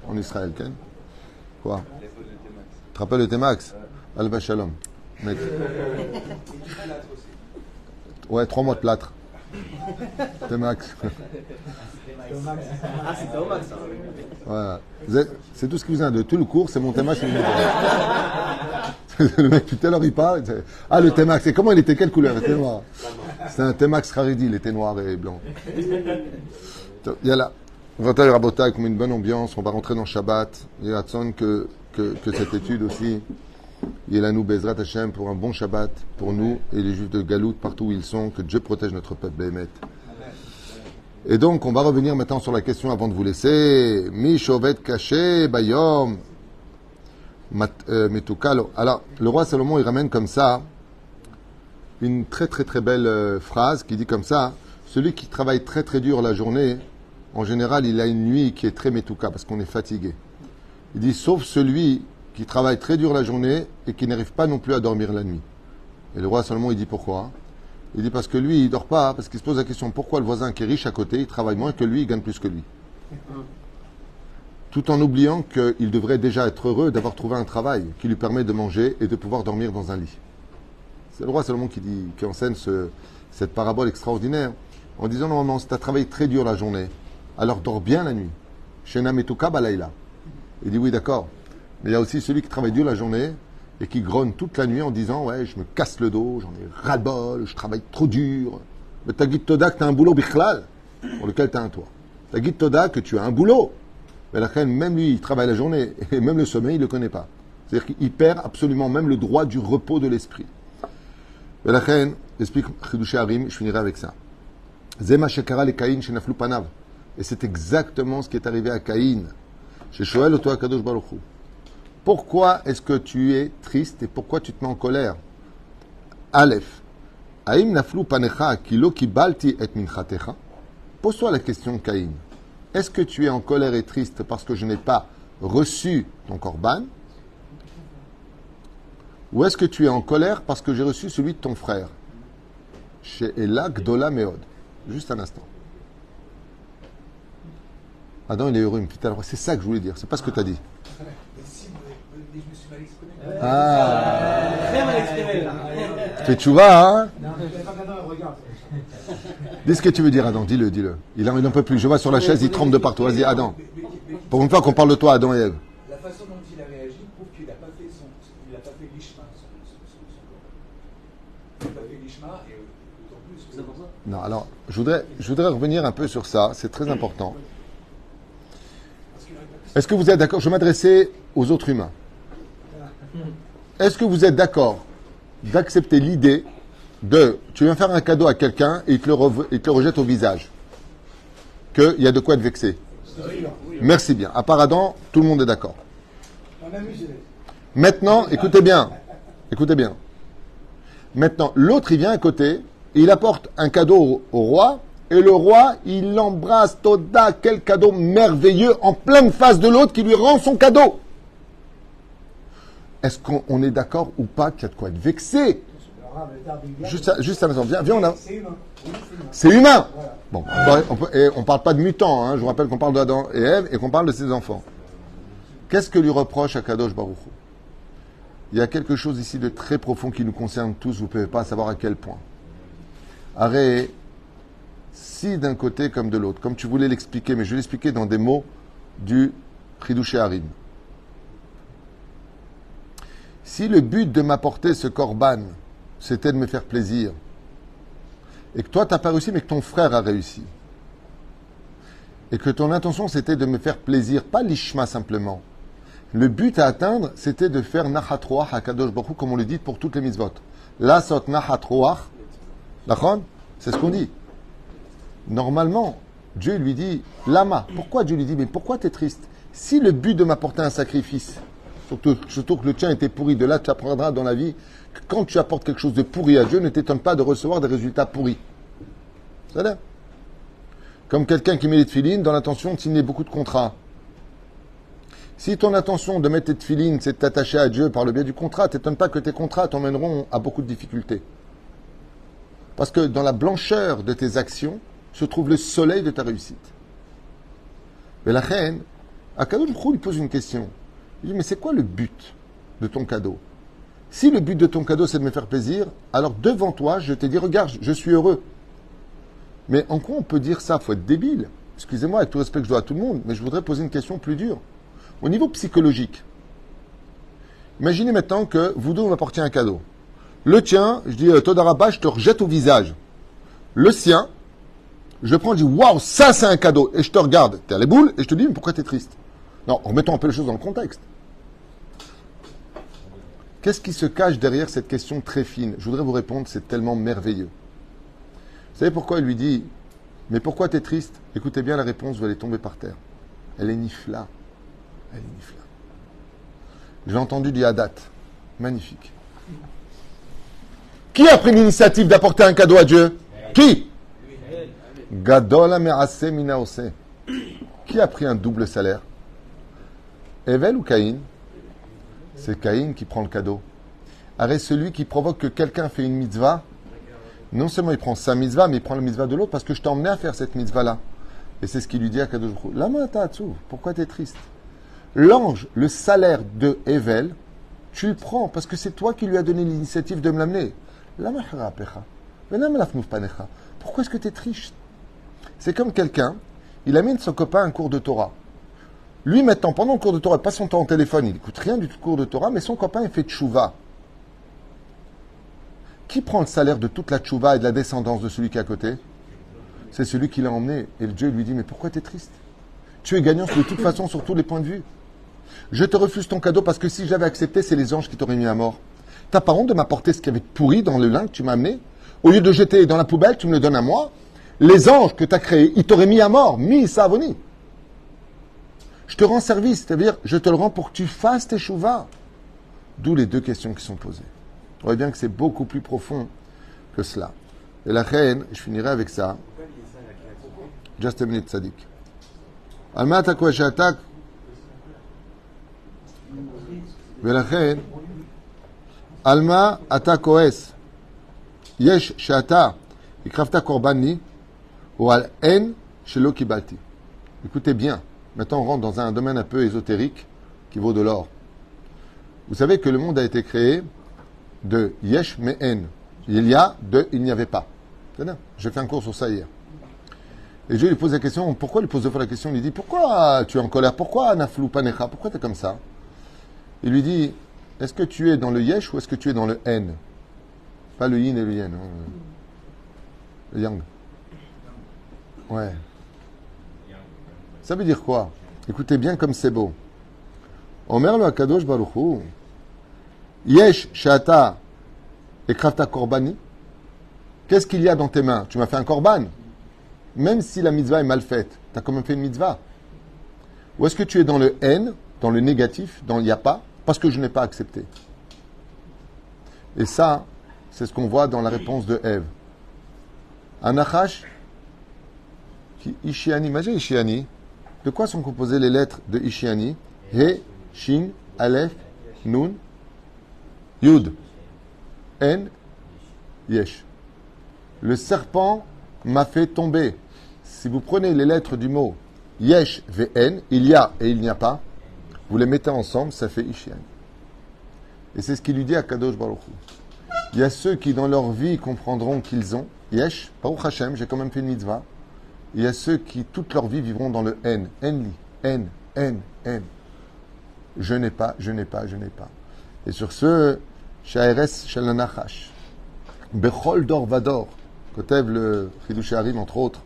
En Israël, Ken. Quoi? Tu te rappelles le T-Max? Alba Shalom. Mec. Ouais, 3 mois de plâtre. T-Max. Ah, c'était au max, ça. Voilà. C'est tout ce qui vous a de tout le cours, c'est mon T-Max. Le mec, tout à l'heure, il parle. Ah, le T-Max, et comment il était? Quelle couleur? Il était noir. C'était un T-Max Haredi, il était noir et blanc. Il y a là. Rabotai, Rabotai, comme une bonne ambiance, on va rentrer dans Shabbat. Il y a Hatson que cette étude aussi, il y a la nous Bezrat Hashem pour un bon Shabbat, pour nous et les Juifs de Galout, partout où ils sont, que Dieu protège notre peuple, Béhémet. Et donc, on va revenir maintenant sur la question avant de vous laisser. Mi Shovet Caché, Bayom, Metukalo. Alors, le roi Salomon, il ramène comme ça une très très très belle phrase qui dit comme ça: celui qui travaille très très dur la journée, en général, il a une nuit qui est très metuka parce qu'on est fatigué. Il dit sauf celui qui travaille très dur la journée et qui n'arrive pas non plus à dormir la nuit. Et le roi Salomon, il dit pourquoi? Il dit parce que lui, il dort pas, parce qu'il se pose la question pourquoi le voisin qui est riche à côté, il travaille moins que lui, il gagne plus que lui. Tout en oubliant qu'il devrait déjà être heureux d'avoir trouvé un travail qui lui permet de manger et de pouvoir dormir dans un lit. C'est le roi Salomon qui enseigne cette parabole extraordinaire en disant normalement, si tu as travaillé très dur la journée, alors dors bien la nuit. Shena metuka balayla. Il dit oui, d'accord. Mais il y a aussi celui qui travaille dur la journée et qui grogne toute la nuit en disant ouais, je me casse le dos, j'en ai ras-le-bol, je travaille trop dur. Mais t'as dit Toda que tu as un boulot bichlal pour lequel tu as un toit. T'as dit Toda que tu as un boulot. Mais la reine, même lui, il travaille la journée et même le sommeil, il ne le connaît pas. C'est-à-dire qu'il perd absolument même le droit du repos de l'esprit. Mais la reine explique Chidushé Harim, je finirai avec ça. Zema shekara le Caïn shenaflu panav. Et c'est exactement ce qui est arrivé à Caïn. Chez Shoel Oto Akadosh Baruch Hu. Pourquoi est-ce que tu es triste et pourquoi tu te mets en colère? Aleph. Aïm naflu panecha kilo kibalti et minchatecha. Pose-toi la question, Caïn. Est-ce que tu es en colère et triste parce que je n'ai pas reçu ton korban? Ou est-ce que tu es en colère parce que j'ai reçu celui de ton frère? Chez Ela Gdola Meod. Juste un instant. Adam, il est heureux, il me dit, alors c'est ça que je voulais dire, c'est pas ce que tu as dit. Je me suis mal exprimé. Très mal exprimé, là. Fais tchouva, hein? Non, regarde. Dis ce que tu veux dire, Adam, dis-le. Il n'en peut plus. Je vois sur la chaise, il tremble de partout. Vas-y, Adam. Pour une fois qu'on parle de toi, Adam et Ève. La façon dont il a réagi prouve qu'il n'a pas fait l'ishma. Il n'a pas fait l'ishma et d'autant plus. C'est pour ça. Non, alors, je voudrais revenir un peu sur ça. C'est très important. Est-ce que vous êtes d'accord? Je vais m'adresser aux autres humains. Est-ce que vous êtes d'accord d'accepter l'idée de tu viens faire un cadeau à quelqu'un et il te le rejette au visage? Qu'il y a de quoi être vexé? Merci bien. À part Adam, tout le monde est d'accord. Maintenant, écoutez bien. Maintenant, l'autre, il vient à côté, et il apporte un cadeau au roi, et le roi, il l'embrasse, Toda, quel cadeau merveilleux, en pleine face de l'autre qui lui rend son cadeau. Est-ce qu'on est d'accord ou pas qu'il y a de quoi être vexé? Juste un instant, viens, on a... C'est humain. Bon, on parle pas de mutants, hein. Je vous rappelle qu'on parle d'Adam et Ève et qu'on parle de ses enfants. Qu'est-ce que lui reproche Akadosh Baruch Hu? Il y a quelque chose ici de très profond qui nous concerne tous, vous ne pouvez pas savoir à quel point. Arrête, si d'un côté comme de l'autre, comme tu voulais l'expliquer, mais je vais l'expliquer dans des mots du Chidushé Harim. Si le but de m'apporter ce korban, c'était de me faire plaisir, et que toi, tu n'as pas réussi, mais que ton frère a réussi, et que ton intention, c'était de me faire plaisir, pas l'ishma simplement. Le but à atteindre, c'était de faire nachat roach à Kadosh Baruch Hu, comme on le dit pour toutes les mitzvot. La sot nachat roach, d'accord? C'est ce qu'on dit. Normalement, Dieu lui dit, lama. Pourquoi Dieu lui dit, mais pourquoi tu es triste? Si le but de m'apporter un sacrifice, surtout que le tien était pourri, de là tu apprendras dans la vie que quand tu apportes quelque chose de pourri à Dieu, ne t'étonne pas de recevoir des résultats pourris. C'est-à-dire, Comme quelqu'un qui met les tefilines dans l'intention de signer beaucoup de contrats. Si ton intention de mettre tes tefilines, c'est de t'attacher à Dieu par le biais du contrat, t'étonne pas que tes contrats t'emmèneront à beaucoup de difficultés. Parce que dans la blancheur de tes actions se trouve le soleil de ta réussite. Mais la reine, Akadosh Baruch Hu lui pose une question. Il dit, mais c'est quoi le but de ton cadeau? Si le but de ton cadeau, c'est de me faire plaisir, alors devant toi, je t'ai dit, regarde, je suis heureux. Mais en quoi on peut dire ça? Il faut être débile. Excusez-moi, avec tout le respect que je dois à tout le monde, mais je voudrais poser une question plus dure. Au niveau psychologique, imaginez maintenant que vous deux m'apportiez un cadeau. Le tien, je dis, Todarabah, je te rejette au visage. Le sien, je prends, je dis, waouh, ça c'est un cadeau. Et je te regarde, t'es à les boules, et je te dis, mais pourquoi t'es triste? Non, remettons un peu les choses dans le contexte. Qu'est-ce qui se cache derrière cette question très fine? Je voudrais vous répondre, c'est tellement merveilleux. Vous savez pourquoi il lui dit, mais pourquoi t'es triste? Écoutez bien la réponse, vous allez tomber par terre. Elle est nifla. Elle est nifla. J'ai entendu du Hadat. Magnifique. Qui a pris l'initiative d'apporter un cadeau à Dieu? Qui? Gadol me'ase mina ose. Qui a pris un double salaire? Evel ou Caïn? C'est Caïn qui prend le cadeau. Arrête, celui qui provoque que quelqu'un fait une mitzvah, non seulement il prend sa mitzvah, mais il prend la mitzvah de l'autre parce que je t'ai emmené à faire cette mitzvah-là. Et c'est ce qu'il lui dit à Kadosh Baruch Hu. Lama ta'atzu, pourquoi tu es triste? L'ange, le salaire de Evel, tu le prends parce que c'est toi qui lui as donné l'initiative de me l'amener. Lama harapecha, venam lafnuf panecha. Pourquoi est-ce que tu es triste? C'est comme quelqu'un, il amène son copain à un cours de Torah. Lui, maintenant, pendant le cours de Torah, il passe son temps au téléphone, il n'écoute rien du tout cours de Torah, mais son copain, il fait tchouva. Qui prend le salaire de toute la tchouva et de la descendance de celui qui est à côté? C'est celui qui l'a emmené. Et Dieu lui dit, mais pourquoi tu es triste? Tu es gagnant de toute façon sur tous les points de vue. Je te refuse ton cadeau parce que si j'avais accepté, c'est les anges qui t'auraient mis à mort. T'as pas honte de m'apporter ce qui avait pourri dans le lin que tu m'as amené? Au lieu de jeter dans la poubelle, tu me le donnes à moi. Les anges que tu as créés, ils t'auraient mis à mort. Mi savoni. Je te rends service, c'est-à-dire, je te le rends pour que tu fasses tes chouvas. D'où les deux questions qui sont posées. On voit bien que c'est beaucoup plus profond que cela. Et la reine, je finirai avec ça. Just a minute, Sadik. Alma atakwa shatak. ולכן, alma אתה כועס, יש שאתה הקרבת קורבן לי, ou al en שלא קיבלתי. Écoutez bien, maintenant on rentre dans un domaine un peu ésotérique qui vaut de l'or. Vous savez que le monde a été créé de yesh mais en. Il y a, de il n'y avait pas. J'ai fait un cours sur ça hier. Et Dieu lui pose la question, pourquoi il pose deux fois la question? Il lui dit, pourquoi tu es en colère? Pourquoi naflou panecha? Pourquoi tu es comme ça? Il lui dit, est-ce que tu es dans le yesh ou est-ce que tu es dans le en? Pas le yin et le yen. Hein. Le yang. Ouais. Ça veut dire quoi? Écoutez bien comme c'est beau. Omer lo Akadosh Baruch Hu, yesh shata ekravta korbani. Qu'est-ce qu'il y a dans tes mains? Tu m'as fait un korban. Même si la mitzvah est mal faite, tu as quand même fait une mitzvah. Ou est-ce que tu es dans le haine, dans le négatif, dans il n'y a pas, parce que je n'ai pas accepté? Et ça, c'est ce qu'on voit dans la réponse de Ève. Anachash, qui Ishiani, imagine Ishiani. De quoi sont composées les lettres de Ishiani? He, Shin, Aleph, Nun, Yud, En, Yesh. Le serpent m'a fait tomber. Si vous prenez les lettres du mot Yesh, Vn, il y a et il n'y a pas, vous les mettez ensemble, ça fait Ishiani. Et c'est ce qu'il lui dit à Kadosh Baruch Hu. Il y a ceux qui dans leur vie comprendront qu'ils ont Yesh, Baruch Hashem, j'ai quand même fait une mitzvah. Il y a ceux qui toute leur vie vivront dans le En. Enli, En, En. Je n'ai pas, je n'ai pas, je n'ai pas. Et sur ce, Shaeres Shalanachash, Bechol Dor Vador, Kotev le Chidush Harim, entre autres,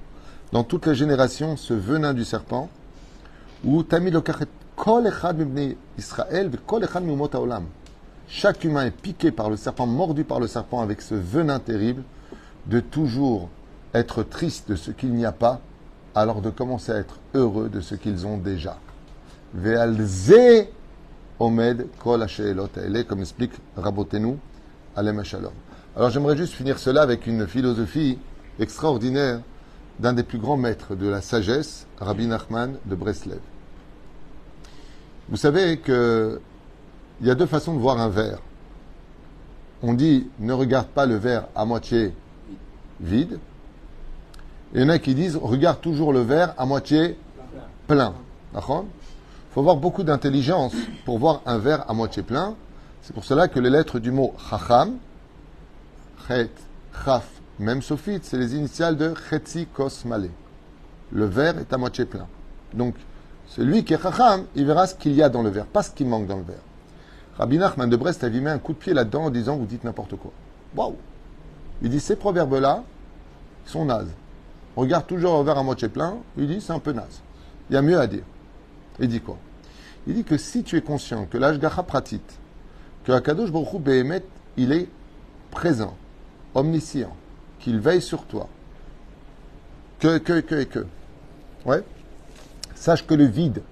dans toutes les générations, ce venin du serpent, où Tamid Lokachet Kol Echad Mibnei Israël, Kol Echad Mimot Haolam. Chaque humain est piqué par le serpent, mordu par le serpent avec ce venin terrible, de toujours être triste de ce qu'il n'y a pas, alors de commencer à être heureux de ce qu'ils ont déjà. Ve'alze omed kol ha'she'elot ha'ele, comme explique Rabotenu, Alem Shalom. Alors j'aimerais juste finir cela avec une philosophie extraordinaire d'un des plus grands maîtres de la sagesse, Rabbi Nachman de Breslev. Vous savez qu'il y a deux façons de voir un verre. On dit ne regarde pas le verre à moitié vide. Et il y en a qui disent regarde toujours le verre à moitié plein. D'accord ? Il faut avoir beaucoup d'intelligence pour voir un verre à moitié plein. C'est pour cela que les lettres du mot chacham, chet, chaf, même sophite, c'est les initiales de chetzi kos malé. Le verre est à moitié plein. Donc, celui qui est chacham, il verra ce qu'il y a dans le verre, pas ce qui manque dans le verre. Rabbi Nachman de Brest avait mis un coup de pied là-dedans en disant vous dites n'importe quoi. Waouh! Il dit ces proverbes-là, ils sont nazes. On regarde toujours le verre à moitié plein, il dit c'est un peu naze. Il y a mieux à dire. Il dit quoi? Il dit que si tu es conscient que l'ashgacha pratit, que Akadosh Baruch Hu Behemet, il est présent, omniscient, qu'il veille sur toi, que. Ouais. Sache que le vide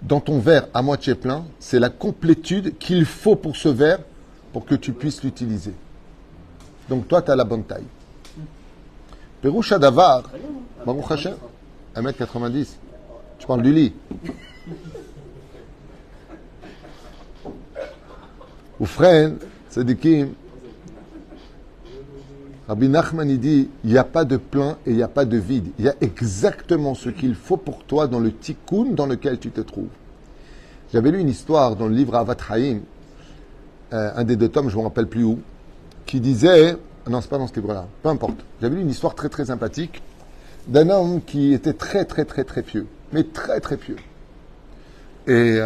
dans ton verre à moitié plein, c'est la complétude qu'il faut pour ce verre pour que tu puisses l'utiliser. Donc toi, tu as la bonne taille. Peroucha Davar, Baruch Hashem, 1m90. Tu parles du lit. Oufren, Tzadikim, Rabbi Nachman il dit, il n'y a pas de plein et il n'y a pas de vide. Il y a exactement ce qu'il faut pour toi dans le tikkun dans lequel tu te trouves. J'avais lu une histoire dans le livre Avat Haim, un des deux tomes, je ne me rappelle plus où, qui disait, non, c'est pas dans ce livre-là, peu importe. J'avais lu une histoire très très sympathique d'un homme qui était très très très très pieux, mais très très pieux. Et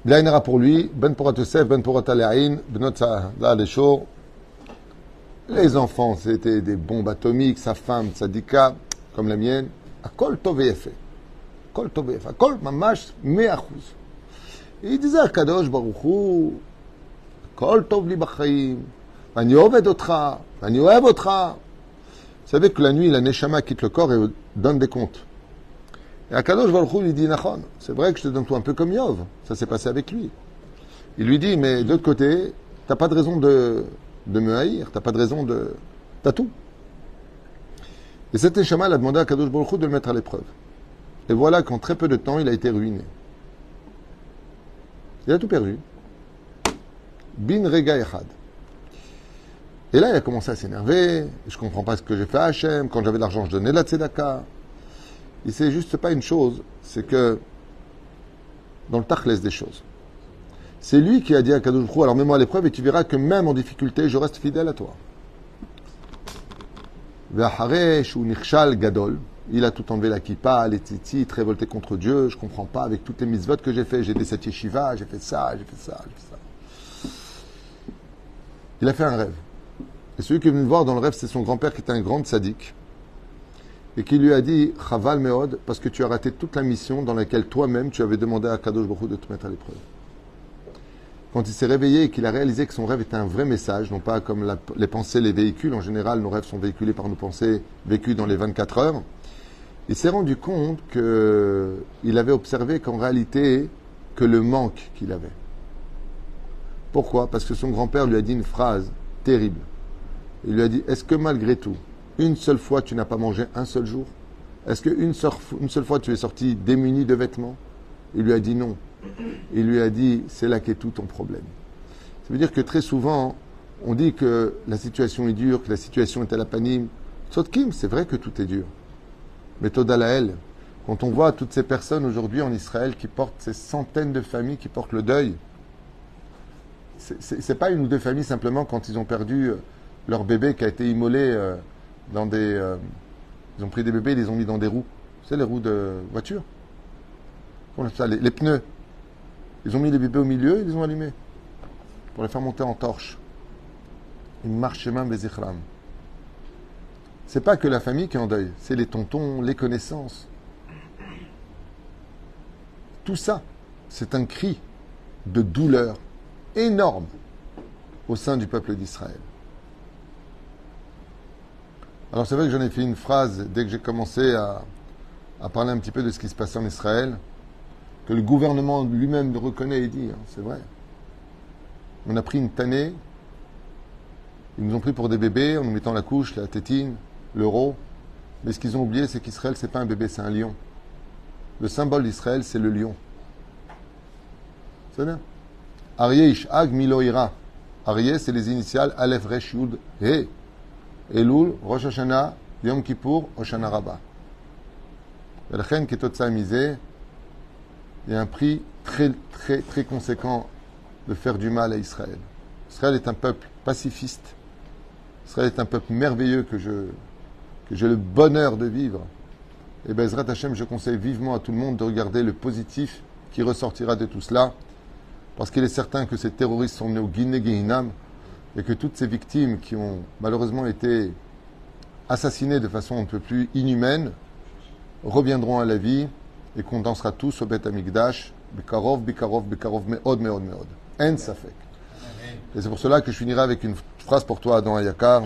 Blainera pour lui, Ben Porat Yosef, Ben Porat Aleaïn, Benot là les shows. Les enfants, c'était des bombes atomiques, sa femme, tzadika, comme la mienne. Akol tov ve'efe. Akol tov ve'efe. Akol mamash 100%. Et il disait à Kadosh Baruch Hu, Akol tov li b'chaim, Vani oved otra, Vani oev otra. Vous savez que la nuit, la neshama quitte le corps et donne des comptes. Et Akadosh Baruch Hu lui dit, Nachon, c'est vrai que je te donne tout un peu comme Yov. Ça s'est passé avec lui. Il lui dit, mais de l'autre côté, t'as pas de raison de me haïr, t'as pas de raison de... T'as tout. Et cet neshama a demandé à Akadosh Baruch Hu de le mettre à l'épreuve. Et voilà qu'en très peu de temps, il a été ruiné. Il a tout perdu. Bin rega echad. Et là, il a commencé à s'énerver. Je ne comprends pas ce que j'ai fait à Hachem. Quand j'avais de l'argent, je donnais de la tzedaka. Et c'est juste pas une chose, c'est que dans le tachles des choses. C'est lui qui a dit à Kadosh Baruch Hu, alors mets-moi à l'épreuve et tu verras que même en difficulté, je reste fidèle à toi. Ve'acharesh ou nichshal gadol. Il a tout enlevé la kippa, les tzitzit, révolté contre Dieu. Je ne comprends pas avec toutes les mitzvot que j'ai fait. J'ai des cette yeshiva, j'ai fait ça, j'ai fait ça, j'ai fait ça. Il a fait un rêve. Et celui qui est venu le voir dans le rêve, c'est son grand-père qui était un grand tzaddik. Et qui lui a dit, Chaval Meod, parce que tu as raté toute la mission dans laquelle toi-même tu avais demandé à Kadosh Baruch Hu de te mettre à l'épreuve. Quand il s'est réveillé et qu'il a réalisé que son rêve était un vrai message, non pas comme les pensées, les véhicules, en général nos rêves sont véhiculés par nos pensées vécues dans les 24 heures, il s'est rendu compte qu'il avait observé qu'en réalité, que le manque qu'il avait. Pourquoi? Parce que son grand-père lui a dit une phrase terrible. Il lui a dit, est-ce que malgré tout, une seule fois tu n'as pas mangé un seul jour? Est-ce qu'une seule fois tu es sorti démuni de vêtements? Il lui a dit non. Il lui a dit, c'est là qu'est tout ton problème. Ça veut dire que très souvent, on dit que la situation est dure, que la situation est à la panime. Tzodkim, c'est vrai que tout est dur. Mais Todalael, quand on voit toutes ces personnes aujourd'hui en Israël qui portent ces centaines de familles qui portent le deuil, c'est pas une ou deux familles simplement quand ils ont perdu leur bébé qui a été immolé dans des... ils ont pris des bébés et les ont mis dans des roues. Tu sais, les roues de voiture. Comment on appelle ça, les pneus. Ils ont mis les bébés au milieu et ils les ont allumés pour les faire monter en torche. Ils marchent chemin bezichram. C'est pas que la famille qui est en deuil, c'est les tontons, les connaissances. Tout ça, c'est un cri de douleur énorme au sein du peuple d'Israël. Alors c'est vrai que j'en ai fait une phrase dès que j'ai commencé à parler un petit peu de ce qui se passait en Israël, que le gouvernement lui-même le reconnaît et dit, hein, c'est vrai. On a pris une tannée, ils nous ont pris pour des bébés en nous mettant la couche, la tétine, l'euro. Mais ce qu'ils ont oublié, c'est qu'Israël, c'est pas un bébé, c'est un lion. Le symbole d'Israël, c'est le lion. C'est bien. Aryeh Ishag Miloïra. Aryeh, c'est les initiales Aleph Resh Yud He. Elul, Rosh Hashanah, Yom Kippour, Hoshana Rabbah. Velchen Ketotsa Misé, il y a un prix très, très, très conséquent de faire du mal à Israël. Israël est un peuple pacifiste. Israël est un peuple merveilleux que j'ai le bonheur de vivre. Et Bezrat Hashem, je conseille vivement à tout le monde de regarder le positif qui ressortira de tout cela. Parce qu'il est certain que ces terroristes sont nés au Guinée-Guéhinam et que toutes ces victimes qui ont malheureusement été assassinées de façon un peu plus inhumaine reviendront à la vie et qu'on dansera tous au Beth Amikdash. Bikarov, Bikarov, Bikarov, Meod, Meod, Meod. En Safek. Et c'est pour cela que je finirai avec une phrase pour toi, Adam Ayakar.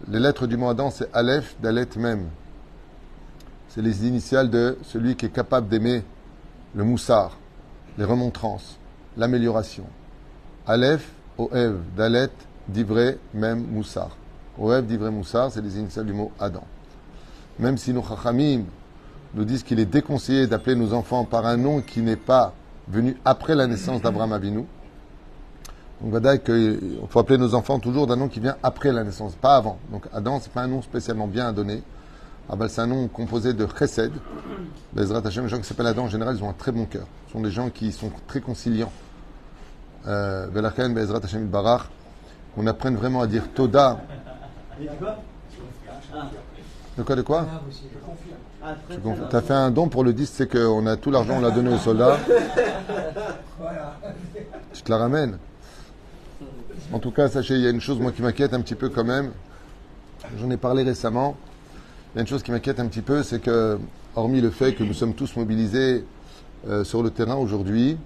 Les lettres du mot Adam, c'est Aleph, Dalet, Mem. C'est les initiales de celui qui est capable d'aimer le moussard, les remontrances, l'amélioration. Aleph, Oev, Dalet, Divré, Mem, Moussard. Oev, Divré, Moussard, c'est les initiales du mot Adam. Même si nos Chachamim nous disent qu'il est déconseillé d'appeler nos enfants par un nom qui n'est pas venu après la naissance d'Abraham Avinu. Donc, Vadaï, qu'il faut appeler nos enfants toujours d'un nom qui vient après la naissance, pas avant. Donc, Adam, c'est pas un nom spécialement bien à donner. C'est un nom composé de Chesed. Bezrat Hashem, les gens qui s'appellent Adam, en général, ils ont un très bon cœur. Ce sont des gens qui sont très conciliants. Velachen, Bezrat Hashem, Barach, qu'on apprenne vraiment à dire Toda. De quoi Tu as fait un don pour le disque, c'est qu'on a tout l'argent, on l'a donné aux soldats. Tu te la ramènes. En tout cas, sachez, il y a une chose moi qui m'inquiète un petit peu quand même. J'en ai parlé récemment. Il y a une chose qui m'inquiète un petit peu, c'est que, hormis le fait que nous sommes tous mobilisés sur le terrain aujourd'hui,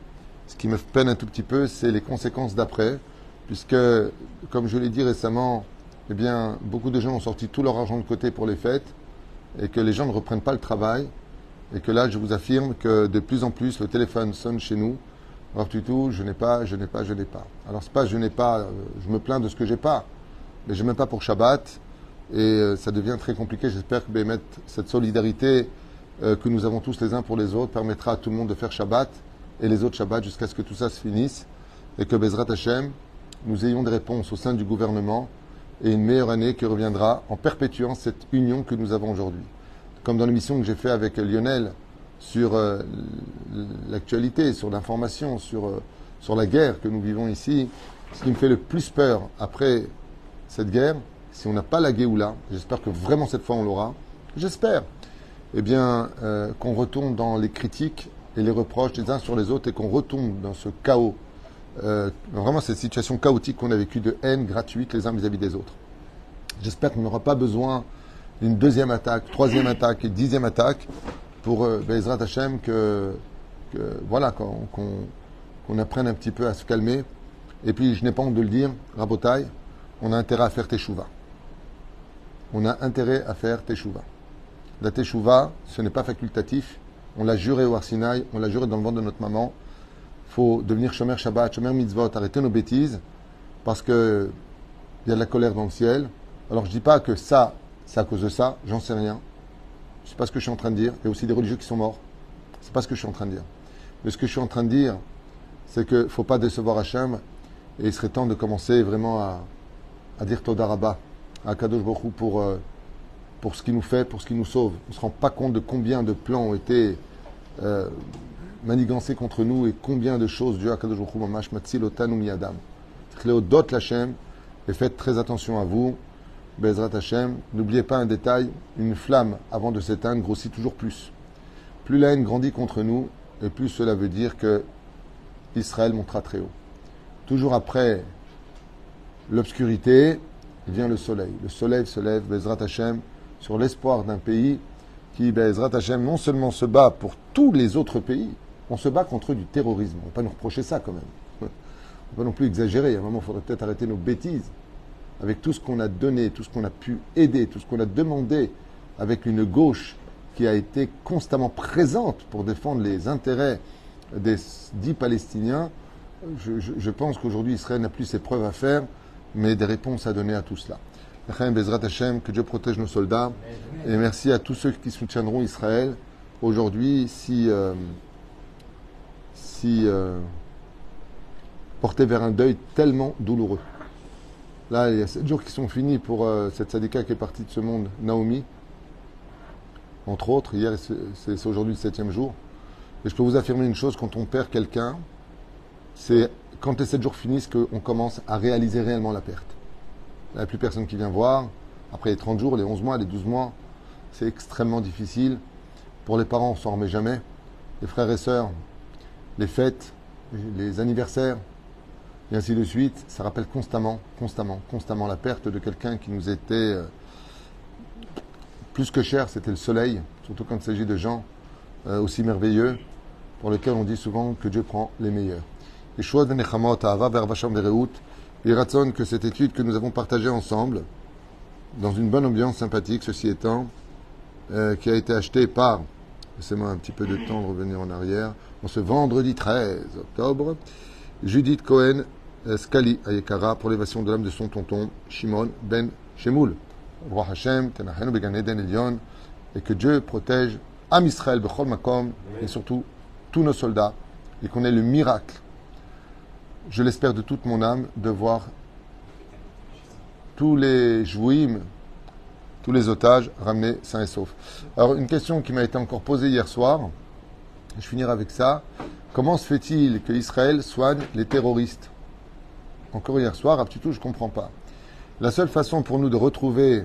ce qui me peine un tout petit peu, c'est les conséquences d'après, puisque, comme je l'ai dit récemment, eh bien, beaucoup de gens ont sorti tout leur argent de côté pour les fêtes, et que les gens ne reprennent pas le travail, et que là, je vous affirme que de plus en plus, le téléphone sonne chez nous. Alors, tout, je n'ai pas. Alors, c'est pas je n'ai pas, je me plains de ce que j'ai pas, mais je n'ai même pas pour Shabbat, et ça devient très compliqué. J'espère que Bémet, cette solidarité que nous avons tous les uns pour les autres permettra à tout le monde de faire Shabbat et les autres Shabbat jusqu'à ce que tout ça se finisse, et que Bezrat Hashem, nous ayons des réponses au sein du gouvernement et une meilleure année qui reviendra en perpétuant cette union que nous avons aujourd'hui. Comme dans l'émission que j'ai fait avec Lionel sur l'actualité, sur l'information, sur la guerre que nous vivons ici, ce qui me fait le plus peur après cette guerre, si on n'a pas la Géoula, j'espère que vraiment cette fois on l'aura, j'espère, eh bien qu'on retourne dans les critiques et les reproches les uns sur les autres et qu'on retombe dans ce chaos, vraiment cette situation chaotique qu'on a vécue de haine gratuite les uns vis-à-vis des autres. J'espère qu'on n'aura pas besoin d'une deuxième attaque, troisième attaque et 10e attaque pour Bezrat Hashem voilà, qu'on apprenne un petit peu à se calmer. Et puis je n'ai pas honte de le dire, Rabotai, on a intérêt à faire Teshuvah. On a intérêt à faire Teshuvah. La Teshuvah, ce n'est pas facultatif. On l'a juré au Arsinaï, on l'a juré dans le ventre de notre maman. Il faut devenir Shomer Shabbat, Shomer Mitzvot, arrêter nos bêtises, parce qu'il y a de la colère dans le ciel. Alors je ne dis pas que ça, c'est à cause de ça, j'en sais rien. Je ne sais pas ce que je suis en train de dire. Il y a aussi des religieux qui sont morts. Ce n'est pas ce que je suis en train de dire. Mais ce que je suis en train de dire, c'est qu'il ne faut pas décevoir Hachem, et il serait temps de commencer vraiment à dire Toda Rabba à Kadosh Baruch Hu pour ce qu'il nous fait, pour ce qu'il nous sauve. On ne se rend pas compte de combien de plans ont été manigancés contre nous et combien de choses Dieu a Kadosh Baruch Hu mamash matzil otanu miyadam. Cléodot l'Hachem, et faites très attention à vous. Bezrat Hashem, n'oubliez pas un détail, une flamme avant de s'éteindre grossit toujours plus. Plus la haine grandit contre nous, et plus cela veut dire que Israël montera très haut. Toujours après l'obscurité vient le soleil. Le soleil se lève, Bezrat Hashem, sur l'espoir d'un pays qui, Bezrat Hashem, non seulement se bat pour tous les autres pays, on se bat contre du terrorisme. On ne va pas nous reprocher ça quand même. On ne va pas non plus exagérer. À un moment, il faudrait peut-être arrêter nos bêtises. Avec tout ce qu'on a donné, tout ce qu'on a pu aider, tout ce qu'on a demandé, avec une gauche qui a été constamment présente pour défendre les intérêts des 10 Palestiniens, je pense qu'aujourd'hui Israël n'a plus ses preuves à faire, mais des réponses à donner à tout cela. Lechaim Bezrat Hashem, que Dieu protège nos soldats. Et merci à tous ceux qui soutiendront Israël aujourd'hui si portés vers un deuil tellement douloureux. Là, il y a 7 jours qui sont finis pour cette Sadika qui est partie de ce monde, Naomi. Entre autres, hier, c'est aujourd'hui le 7e jour. Et je peux vous affirmer une chose, quand on perd quelqu'un, c'est quand les 7 jours finissent qu'on commence à réaliser réellement la perte. Il n'y a plus personne qui vient voir. Après les 30 jours, les 11 mois, les 12 mois, c'est extrêmement difficile. Pour les parents, on ne s'en remet jamais. Les frères et sœurs, les fêtes, les anniversaires, et ainsi de suite, ça rappelle constamment la perte de quelqu'un qui nous était plus que cher, c'était le soleil, surtout quand il s'agit de gens aussi merveilleux, pour lesquels on dit souvent que Dieu prend les meilleurs. Et choix de Nechamot, Ahava, Vervacham, Vereut, il raconte que cette étude que nous avons partagée ensemble, dans une bonne ambiance sympathique, ceci étant, qui a été achetée par, laissez-moi un petit peu de temps de revenir en arrière, en ce vendredi 13 octobre, Judith Cohen Skali Ayekara pour l'évasion de l'âme de son tonton Shimon Ben Shemoul. Roi Hashem, Tenachenu Began Eden Elyon, et que Dieu protège Am Israël Bechol Makom et surtout tous nos soldats et qu'on ait le miracle, je l'espère de toute mon âme, de voir tous les jouim, tous les otages ramenés sains et saufs. Alors une question qui m'a été encore posée hier soir, je finirai avec ça. Comment se fait-il que Israël soigne les terroristes? Encore hier soir, à petit tout, je ne comprends pas. La seule façon pour nous de retrouver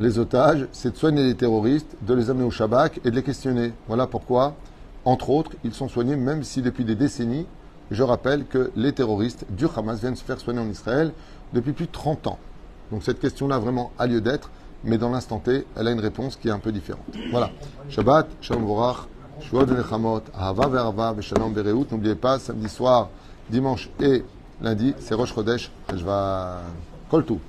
les otages, c'est de soigner les terroristes, de les amener au Shabak et de les questionner. Voilà pourquoi, entre autres, ils sont soignés, même si depuis des décennies, je rappelle que les terroristes du Hamas viennent se faire soigner en Israël depuis plus de 30 ans. Donc cette question-là vraiment a lieu d'être, mais dans l'instant T, elle a une réponse qui est un peu différente. Voilà. Shabbat, Shalom Vorach, Shuot Nechamot, Ahava Ve'arva, Shalom Bereut. N'oubliez pas, samedi soir, dimanche et lundi, c'est Rosh Chodesh, Cheshvan. Kol tout.